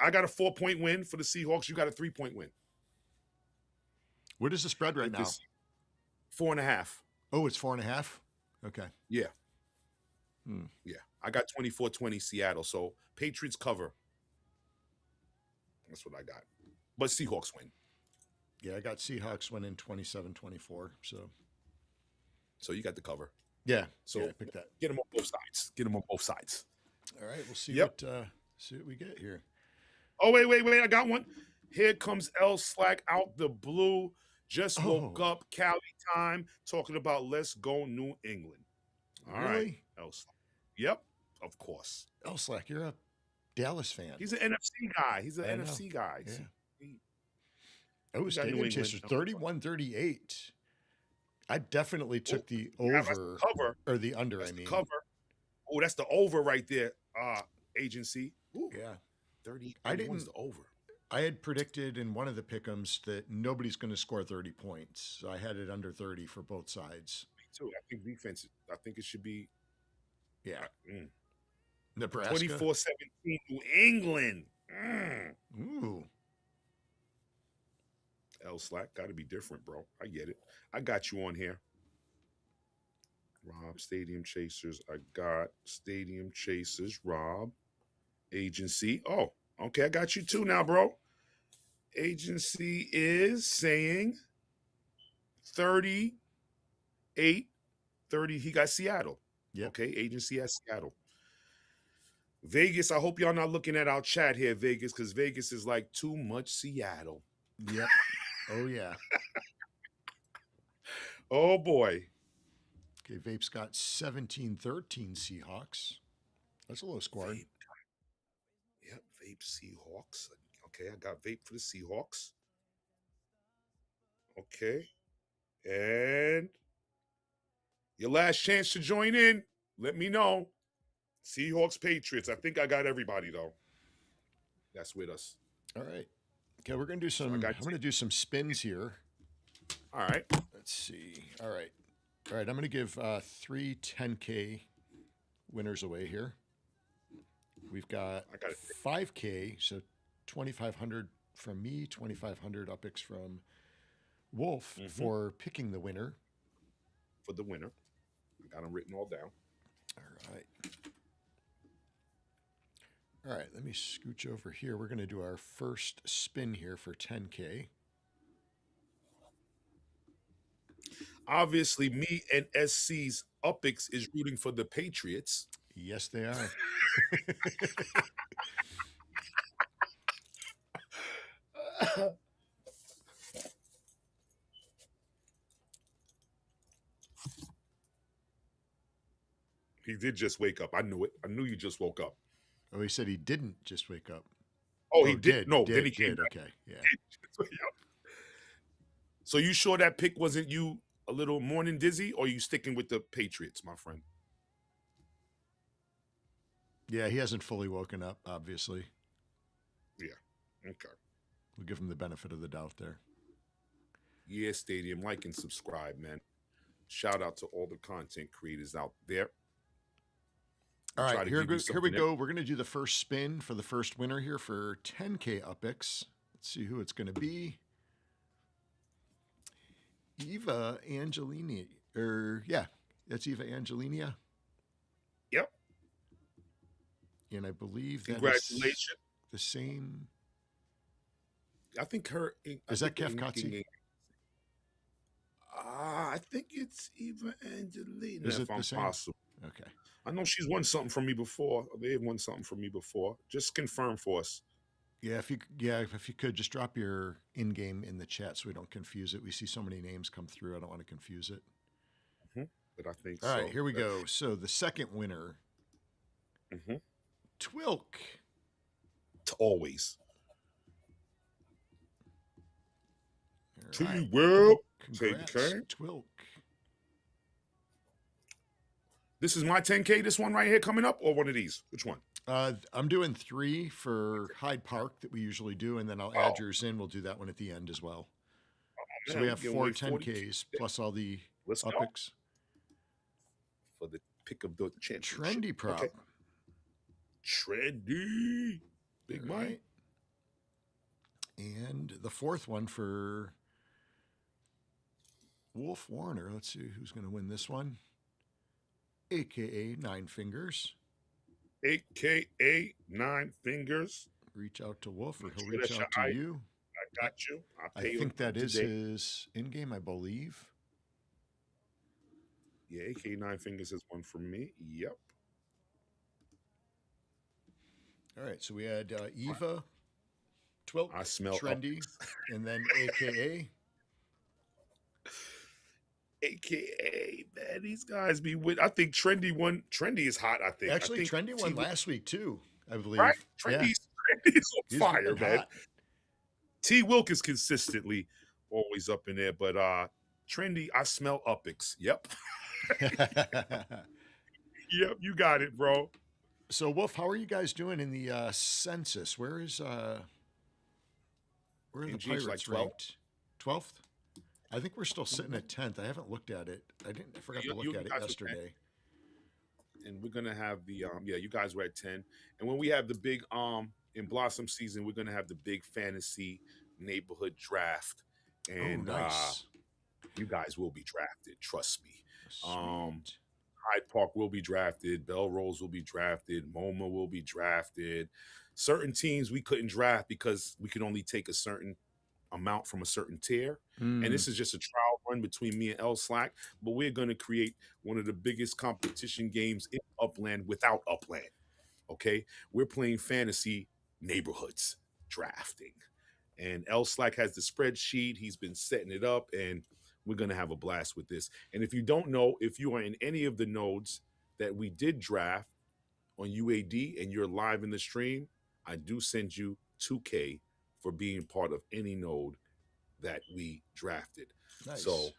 I got a 4-point win for the Seahawks. You got a 3-point win. What is the spread right now? 4.5. Oh, it's 4.5. Okay. Yeah. Yeah. I got 24-20 Seattle. So Patriots cover. That's what I got. But Seahawks win. Yeah, I got Seahawks winning 27-24. So you got the cover. Yeah. So I picked that. Get them on both sides. All right. We'll see what we get here. Oh, wait. I got one. Here comes L Slack out the blue. Just woke up. Cali time. Talking about let's go New England. All right. L Slack. Yep. Of course. L Slack, you're a Dallas fan. He's an NFC guy. He's an NFC guy. Yeah. Stadium Chasers 31-38. I definitely took the over or the under. That's the cover. Oh, that's the over right there. Agency. Ooh. Yeah. 30. I didn't. The over. I had predicted in one of the pick'ems that nobody's going to score 30 points. So I had it under 30 for both sides. Me too. I think defense. I think it should be. Yeah. Nebraska. 24-17 New England. Ooh. L Slack got to be different, bro. I get it. I got you on here. Rob, Stadium Chasers. I got Stadium Chasers, Rob. Agency. Oh, okay. I got you too now, bro. Agency is saying 38, 30. He got Seattle. Yep. Okay. Agency has Seattle. Vegas, I hope y'all not looking at our chat here, Vegas, because Vegas is like too much Seattle. Yep. Oh, yeah. Oh, boy. Okay, Vape's got 17-13 Seahawks. That's a low score. Vape. Yep, Vape Seahawks. Okay, I got Vape for the Seahawks. Okay. And your last chance to join in, let me know. Seahawks, Patriots. I think I got everybody, though. That's with us. All right. Okay, we're going to do some, I'm going to do some spins here. All right. Let's see. All right. I'm going to give 3 10K winners away here. We've got 5K, so 2,500 from me, 2,500 upix from Wolf for picking the winner. For the winner. I got them written all down. All right, let me scooch over here. We're going to do our first spin here for 10K. Obviously, me and SC's Upix is rooting for the Patriots. Yes, they are. He did just wake up. I knew it. I knew you just woke up. Oh, he said he didn't just wake up. Oh, he did. No, then he did. came. Okay, yeah. So you sure that pick wasn't you a little morning dizzy, or you sticking with the Patriots, my friend? Yeah, he hasn't fully woken up, obviously. Yeah. Okay. We'll give him the benefit of the doubt there. Yeah, Stadium, like and subscribe, man. Shout out to all the content creators out there. All right, here we go. We're going to do the first spin for the first winner here for 10K Upix. Let's see who it's going to be. Eva Angelini. That's Eva Angelina. Yep. And I believe that Congratulations. is the same. I think her. Is that Kefkatsi? I think it's Eva Angelina. Is it if I'm the same? possible. Okay. I know she's won something from me before. They've won something from me before. Just confirm for us. Yeah, if you could just drop your in-game in the chat so we don't confuse it. We see so many names come through. I don't want to confuse it. But I think All right, here we go. So the second winner, Twilk. Always. Right. Well, Congrats, Twilk. This is my 10K, this one right here coming up, or one of these? Which one? I'm doing 3 for Hyde Park that we usually do, and then I'll add yours in. We'll do that one at the end as well. So we have 4 10Ks plus all the upics. For the pick of the championship. Trendy prop. Okay. Trendy. Big money. And the 4th one for Wolf Warner. Let's see who's going to win this one. AKA 9 Fingers. AKA 9 Fingers. Reach out to Wolf, or he'll reach out to you. I got you. I think that is his in-game, I believe. Yeah, AKA 9 Fingers is one for me. Yep. All right, so we had Eva, Twilk, I smell Trendy, and then AKA. AKA, man, these guys be with. I think Trendy won. Trendy is hot, I think. Actually, Trendy won last week, too, I believe. Right? Trendy's on fire, man. Hot. T. Wilk is consistently always up in there, but Trendy, I smell upics. Yep. Yep, you got it, bro. So, Wolf, how are you guys doing in the census? Where are the Pirates like 12th? ranked? 12th? I think we're still sitting at 10th. I haven't looked at it. I forgot to look at it yesterday. And we're gonna have the you guys were at 10. And when we have the big in Blossom season, we're gonna have the big fantasy neighborhood draft. And nice. You guys will be drafted, trust me. Sweet. Hyde Park will be drafted, Belrose will be drafted, MoMA will be drafted. Certain teams we couldn't draft because we could only take a certain amount from a certain tier. And this is just a trial run between me and L Slack, but we're going to create one of the biggest competition games in Upland without Upland. Okay, we're playing fantasy neighborhoods drafting, and L Slack has the spreadsheet. He's been setting it up, and we're going to have a blast with this. And if you don't know, if you are in any of the nodes that we did draft on UAD and you're live in the stream, I do send you 2K for being part of any node that we drafted. Nice. So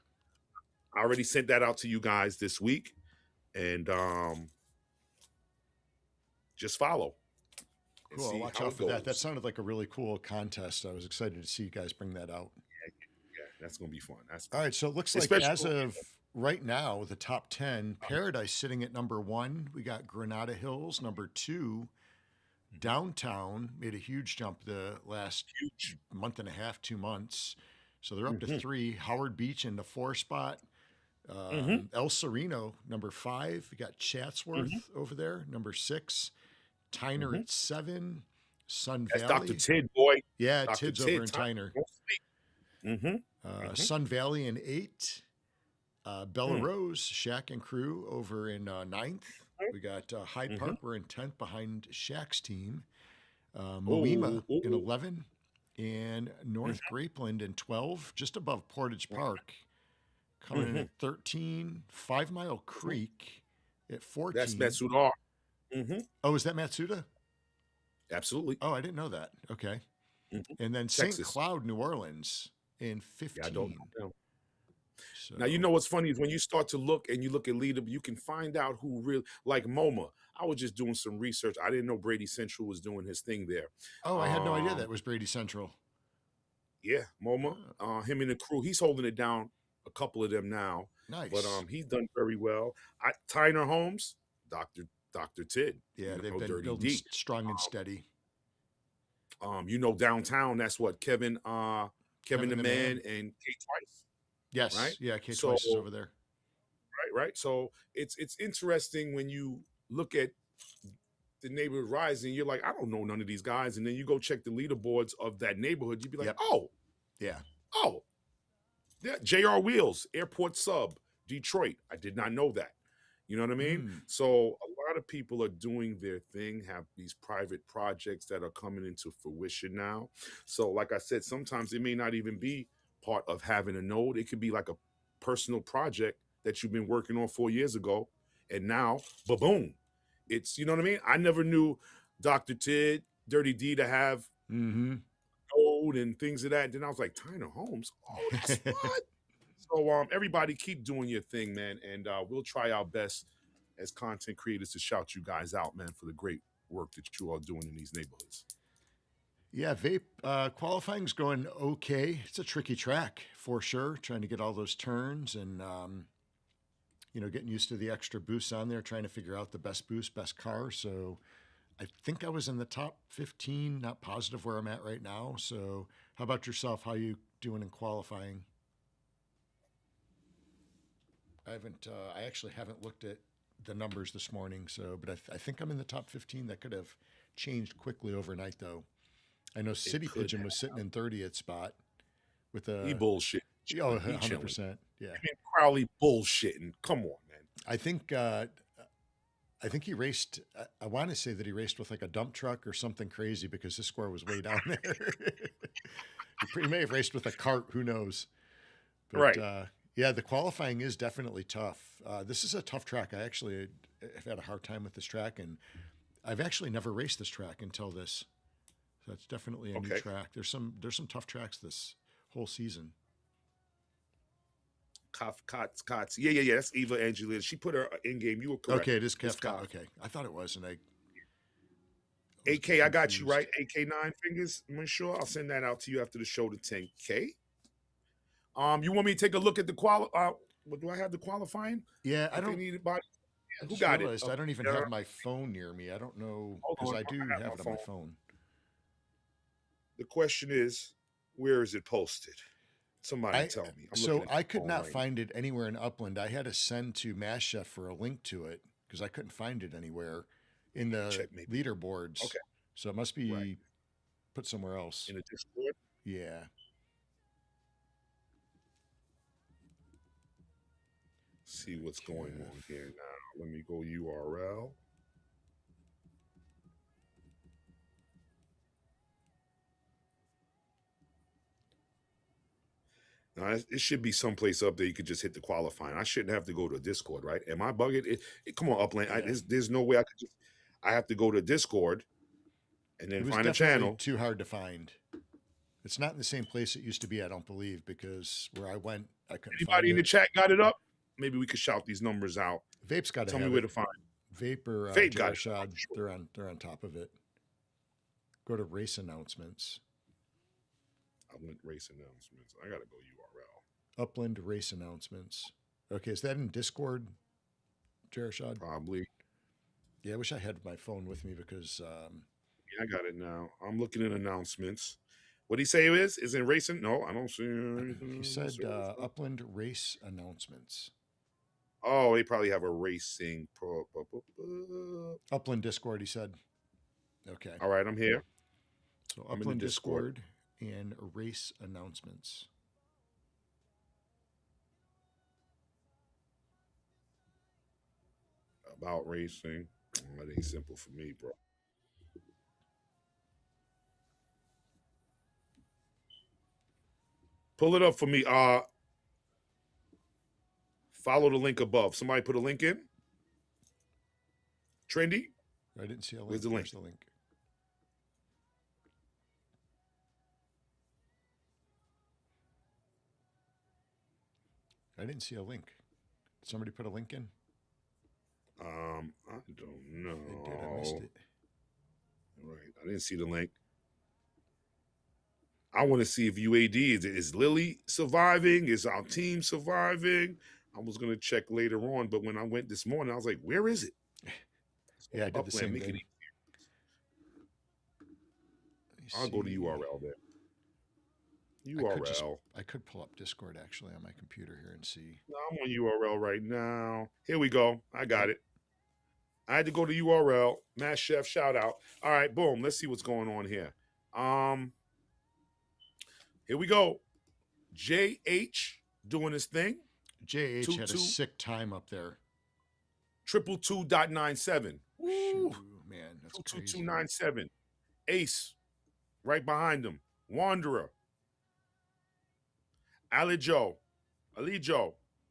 I already sent that out to you guys this week, and just follow. Cool. Watch out for that. That sounded like a really cool contest. I was excited to see you guys bring that out. Yeah, that's going to be fun. All right, so it looks like as of right now, the top 10, Paradise sitting at number 1. We got Granada Hills, number 2. Downtown made a huge jump the last month and a half, 2 months. So they're up to 3. Howard Beach in the 4 spot. El Sereno, number 5. We got Chatsworth over there, number 6. Tyner at 7. Sun Valley. Dr. Tid, boy. Yeah, Dr. Tid's over in Tyner. Sun Valley in 8. Bella Rose, Shaq and crew over in 9th. We got Hyde Park. We're in 10th behind Shaq's team. Moima in 11. And North Grapeland in 12, just above Portage Park. Coming in at 13. 5 Mile Creek at 14. That's Matsuda. Oh, is that Matsuda? Absolutely. Oh, I didn't know that. Okay. And then St. Cloud, New Orleans in 15. Yeah, I don't know. So. Now, you know what's funny is when you start to look and you look at leader, you can find out who really, like MoMA. I was just doing some research. I didn't know Brady Central was doing his thing there. Oh, I had no idea that was Brady Central. Yeah, MoMA, him and the crew. He's holding it down, a couple of them now. Nice. But he's done very well. Tyner Holmes, Dr. Tid. Yeah, they've been building strong and steady. Downtown, that's what Kevin Kevin the the Man Man. and Kate Twice, right? Yes. Yeah. K So Twice is over there. right. So it's interesting when you look at the neighborhood rising, you're like, I don't know none of these guys. And then you go check the leaderboards of that neighborhood, you'd be like, Yep. Yeah. oh, yeah, JR Wheels, Airport Sub, Detroit. I did not know that. You know what I mean? Mm. So a lot of people are doing their thing, have these private projects that are coming into fruition now. So, like I said, sometimes it may not even be part of having a node. It could be like a personal project that you've been working on 4 years ago. And now, boom. It's, you know what I mean? I never knew Dr. Tid, Dirty D to have Mm-hmm. node and things of that. Then I was like, Tyner Holmes. Oh, that's what? So everybody keep doing your thing, man, and we'll try our best as content creators to shout you guys out, man, for the great work that you are doing in these neighborhoods. Yeah, vape qualifying's going okay. It's a tricky track for sure, trying to get all those turns and getting used to the extra boosts on there, trying to figure out the best boost, best car. So I think I was in the top 15, not positive where I'm at right now. So how about yourself? How you doing in qualifying? I actually haven't looked at the numbers this morning. So, but I think I'm in the top 15. That could have changed quickly overnight, though. I know City Pigeon was sitting in 30th spot with He a bullshit. oh He 100%. Yeah, Crowley bullshitting. Come on, man. I think he raced. I want to say that he raced with like a dump truck or something crazy because his score was way down there. He may have raced with a cart. Who knows? But Right. yeah, the qualifying is definitely tough. This is a tough track. I actually have had a hard time with this track, and I've actually never raced this track until this. So it's definitely a new track. There's some tough tracks this whole season. Cots. Yeah. That's Eva Angelina. She put her in game. You were correct. Okay, it is Kafka. Okay, I thought it was, and AK, I got you right. AK 9 fingers. I'm sure I'll send that out to you after the show to 10K. You want me to take a look at the what do I have the qualifying? Yeah, I don't need it by. Who got it? I don't even have my phone near me. I don't know because I do have it on my phone. The question is, where is it posted? Somebody tell me. I could not find it anywhere in Upland. I had to send to Mass Chef for a link to it because I couldn't find it anywhere in the leaderboards. Okay. So it must be put somewhere else. In the Discord? Yeah. See what's going on here now. Let me go URL. Now, it should be someplace up there you could just hit the qualifying. I shouldn't have to go to Discord, right? Am I bugging? Come on, Upland. Yeah. There's no way I could I have to go to Discord and then find a channel. Too hard to find. It's not in the same place it used to be, I don't believe, because where I went, I couldn't find it. Anybody in the chat got it up? Maybe we could shout these numbers out. Vape's got to tell me where to find it. Vape or Jarshad, they're on top of it. Go to race announcements. I went race announcements. I gotta go URL. Upland race announcements. Okay, is that in Discord, Jarshad? Probably. Yeah, I wish I had my phone with me because. Yeah, I got it now. I'm looking at announcements. What did he say it is? Is it racing? No, I don't see anything. He said Upland race announcements. Oh, they probably have a racing Upland Discord, he said. Okay. All right, I'm here. So Upland Discord and race announcements. About racing. That ain't simple for me, bro. Pull it up for me. Follow the link above. Somebody put a link in. Trendy. I didn't see a link. Where's the link? I didn't see a link. Did somebody put a link in? I don't know. They did. I missed it. Right. I didn't see the link. I want to see if UAD is Lily surviving? Is our team surviving? I was going to check later on, but when I went this morning, I was like, where is it? Yeah, I did the same thing. I'll go to see. URL there. I could pull up Discord actually on my computer here and see. No, I'm on URL right now. Here we go. I got Yep. it. I had to go to URL. Mass Chef, shout out. All right, boom. Let's see what's going on here. Here we go. JH doing his thing. JH had a sick time up there. 222.97. Woo, man, that's crazy. 22297. Ace, right behind him. Wanderer. Alijo,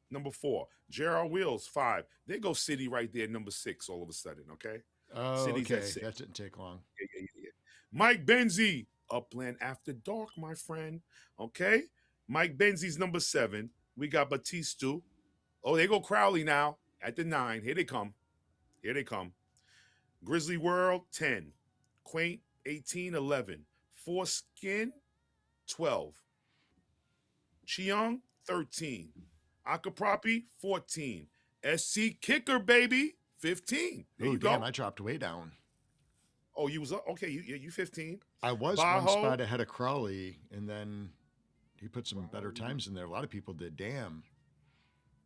number 4. Gerald Wills, 5. There goes City right there, number 6, all of a sudden, okay? Oh, City's okay. at 6. That didn't take long. Yeah. Mike Benzie, Upland After Dark, my friend, okay? Mike Benzie's number 7. We got Batista. Oh, they go Crowley now at the 9. Here they come. Grizzly World, 10. Quaint, 18, 11. Foreskin, 12. Chiang, 13. Akaprapi, 14. SC Kicker, baby, 15. There you damn, go. I dropped way down. Oh, you was up? Okay, you 15. I was Bajo, one spot ahead of Crowley, and then he put some better times in there. A lot of people did. Damn.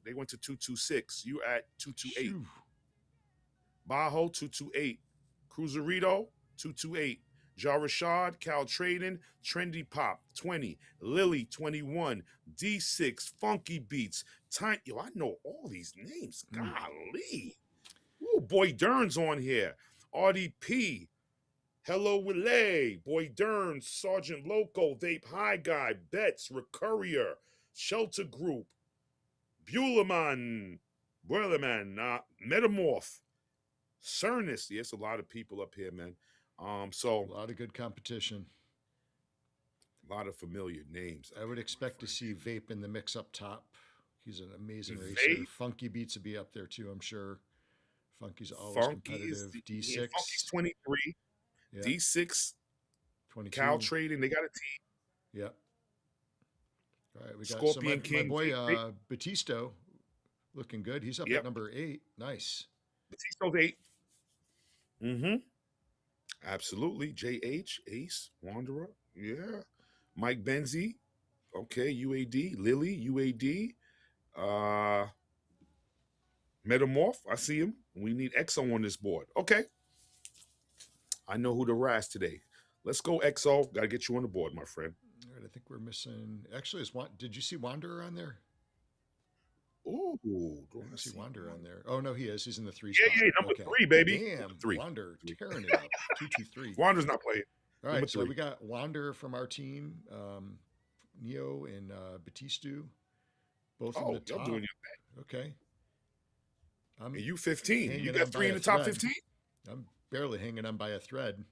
They went to 226. You at 228. Bajo, 228. Cruiserito, 228. Ja Rashad, Cal Trading, Trendy Pop, 20. Lily, 21. D6, Funky Beats. Yo, I know all these names. Golly. Ooh, Boy Dern's on here. RDP. Hello, Willet. Boy Dern, Sergeant Loco, Vape High Guy, Betts, Recurrier, Shelter Group, Buellerman, Metamorph, Cernus. Yes, a lot of people up here, man. So a lot of good competition. A lot of familiar names. I would expect to see Vape in the mix up top. He's an amazing racer. Funky Beats would be up there too, I'm sure. Funky's always competitive. D6. Yeah, Funky's 23. Yeah. D6. 22. Cal Trading. They got a team. Yep. All right, we got Scorpion King. My boy Batista looking good. He's up at number 8. Nice. Batista's 8. Absolutely. JH, Ace, Wanderer. Yeah. Mike Benzie. Okay. UAD. Lily, UAD. Metamorph. I see him. We need Exo on this board. Okay. I know who to rise today. Let's go, Exo. Got to get you on the board, my friend. All right. I think we're missing. Actually, did you see Wanderer on there? Ooh. I see Wanderer on there. Oh, no, he is. He's in the 3 spot. Yeah. Number 3, baby. Damn. 3. Wanderer tearing it up. 223. Wanderer's not playing. All right. So we got Wanderer from our team. Neo and Batista. Both in the top. Doing your thing. Okay. And you 15. You got 3 in the top 15? I'm barely hanging on by a thread.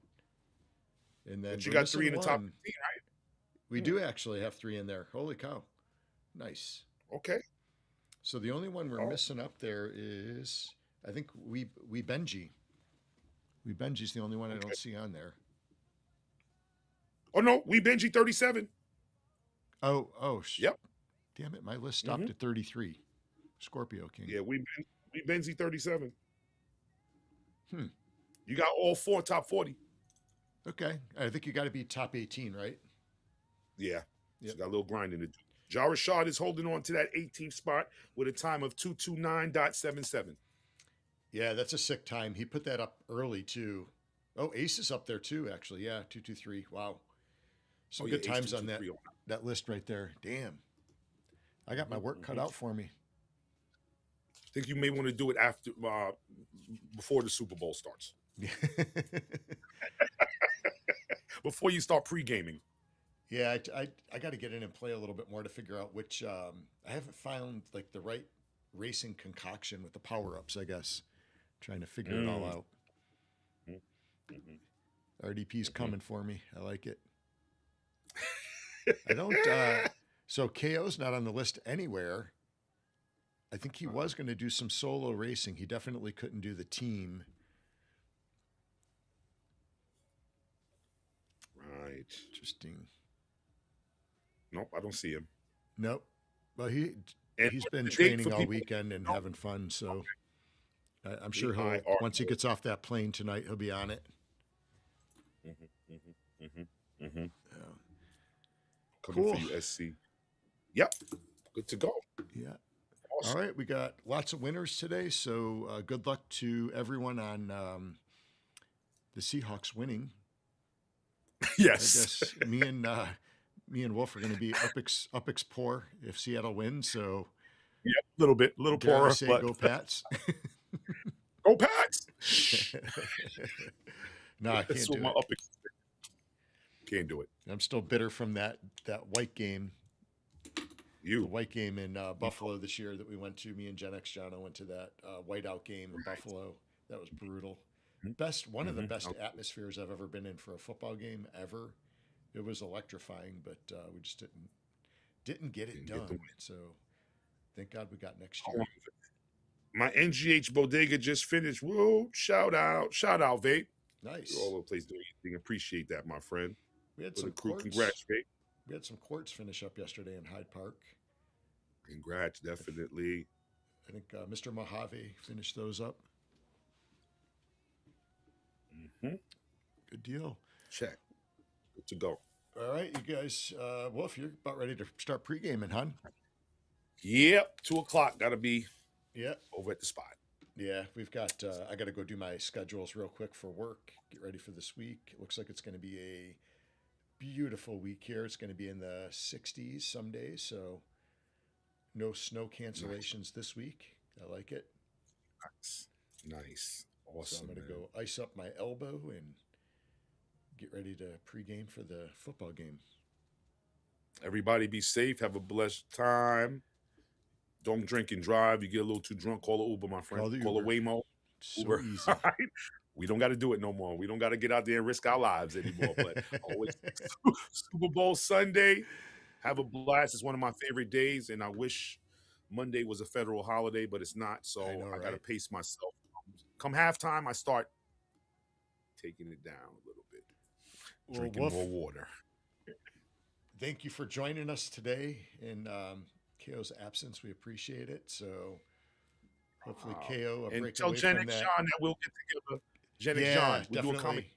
And then but you got 3 in the top 15, right? We do actually have 3 in there. Holy cow. Nice. Okay. So the only one we're missing up there is, I think, we Benji. We Benji's the only one I don't see on there. Oh, no. We Benji 37. Oh. Yep. Damn it. My list stopped at 33. Scorpio King. Yeah, we Benji 37. You got all 4 top 40. Okay. I think you got to be top 18, right? Yeah. Yep. Got a little grinding to do. Ja Rashad is holding on to that 18th spot with a time of 229.77. Yeah, that's a sick time. He put that up early, too. Oh, Ace is up there, too, actually. Yeah, 223. Wow. Some good times on that list right there. Damn. I got my work cut out for me. I think you may want to do it after, before the Super Bowl starts. Before you start pre-gaming. Yeah, I got to get in and play a little bit more to figure out which. I haven't found like the right racing concoction with the power-ups, I guess. Trying to figure it all out. RDP's coming for me. I like it. I don't. So KO's not on the list anywhere. I think he was going to do some solo racing. He definitely couldn't do the team. Right. Interesting. Nope, I don't see him. Nope. Well, he's been training all weekend and having fun, so I'm sure he'll once he gets off that plane tonight, he'll be on it. Mm-hmm. Coming Cool. for you, SC. Yep. Good to go. Yeah. Awesome. All right. We got lots of winners today. So good luck to everyone on the Seahawks winning. Yes. I guess me and Wolf are going to be up poor if Seattle wins. So Yeah, a little dare I poorer, say but go Pats. go Pats. Shh. No, I That's can't what do my it. Upix can't do it. I'm still bitter from that white game. You. The white game in Buffalo this year that we went to. Me and Gen X John went to that whiteout game in Buffalo. That was brutal. One of the best atmospheres I've ever been in for a football game ever. It was electrifying, but we just didn't get it done. So thank God we got next year. My NGH bodega just finished. Whoa! Shout out, Vape. Nice. You're all over the place doing anything. Appreciate that, my friend. We had For some the crew. quartz. Congrats, Vape. We had some quartz finish up yesterday in Hyde Park. Congrats, definitely. I think Mr. Mojave finished those up. Mm-hmm. Good deal. Check. Good to go. All right, you guys. Wolf, you're about ready to start pre-gaming, huh? Yep. 2:00. Gotta be. Yeah. Over at the spot. Yeah, we've got. I got to go do my schedules real quick for work. Get ready for this week. It looks like it's going to be a beautiful week here. It's going to be in the 60s some days, so no snow cancellations this week. I like it. Nice. Awesome. So I'm going to go ice up my elbow and get ready to pregame for the football game. Everybody be safe. Have a blessed time. Don't drink and drive. You get a little too drunk, call an Uber, my friend. Call a Waymo. So Uber. Easy. We don't got to do it no more. We don't got to get out there and risk our lives anymore. But always Super Bowl Sunday. Have a blast. It's one of my favorite days, and I wish Monday was a federal holiday, but it's not. So I got to pace myself. Come halftime, I start taking it down a little bit. Drinking Wolf, more water. Thank you for joining us today in KO's absence. We appreciate it. So hopefully KO and tell Gen X John that we'll get together. Gen X John, we'll do a comedy.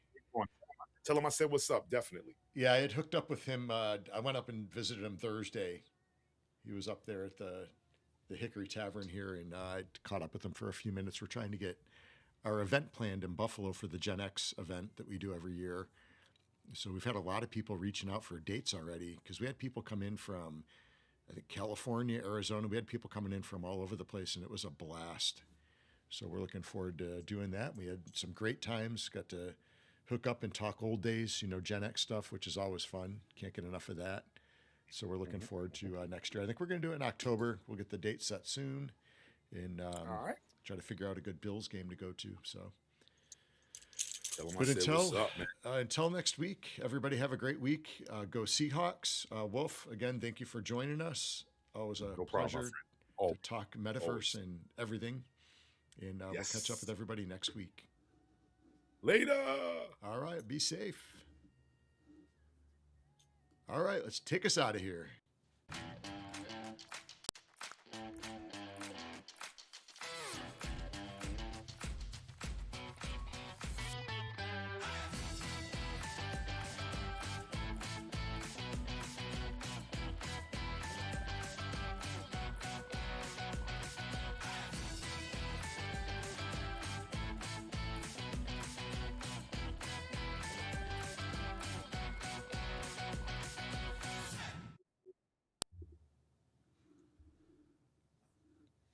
Tell him I said what's up. Definitely. Yeah, I had hooked up with him. I went up and visited him Thursday. He was up there at the Hickory Tavern here, and I caught up with him for a few minutes. We're trying to get our event planned in Buffalo for the Gen X event that we do every year. So we've had a lot of people reaching out for dates already because we had people come in from, I think, California, Arizona. We had people coming in from all over the place, and it was a blast. So we're looking forward to doing that. We had some great times, got to hook up and talk old days, Gen X stuff, which is always fun. Can't get enough of that. So we're looking forward to next year. I think we're going to do it in October. We'll get the date set soon and try to figure out a good Bills game to go to. So, but until next week, everybody have a great week. Go Seahawks. Wolf, again, thank you for joining us. Always a pleasure to talk metaverse and everything. And we'll catch up with everybody next week. Later. All right. Be safe. All right. Let's take us out of here.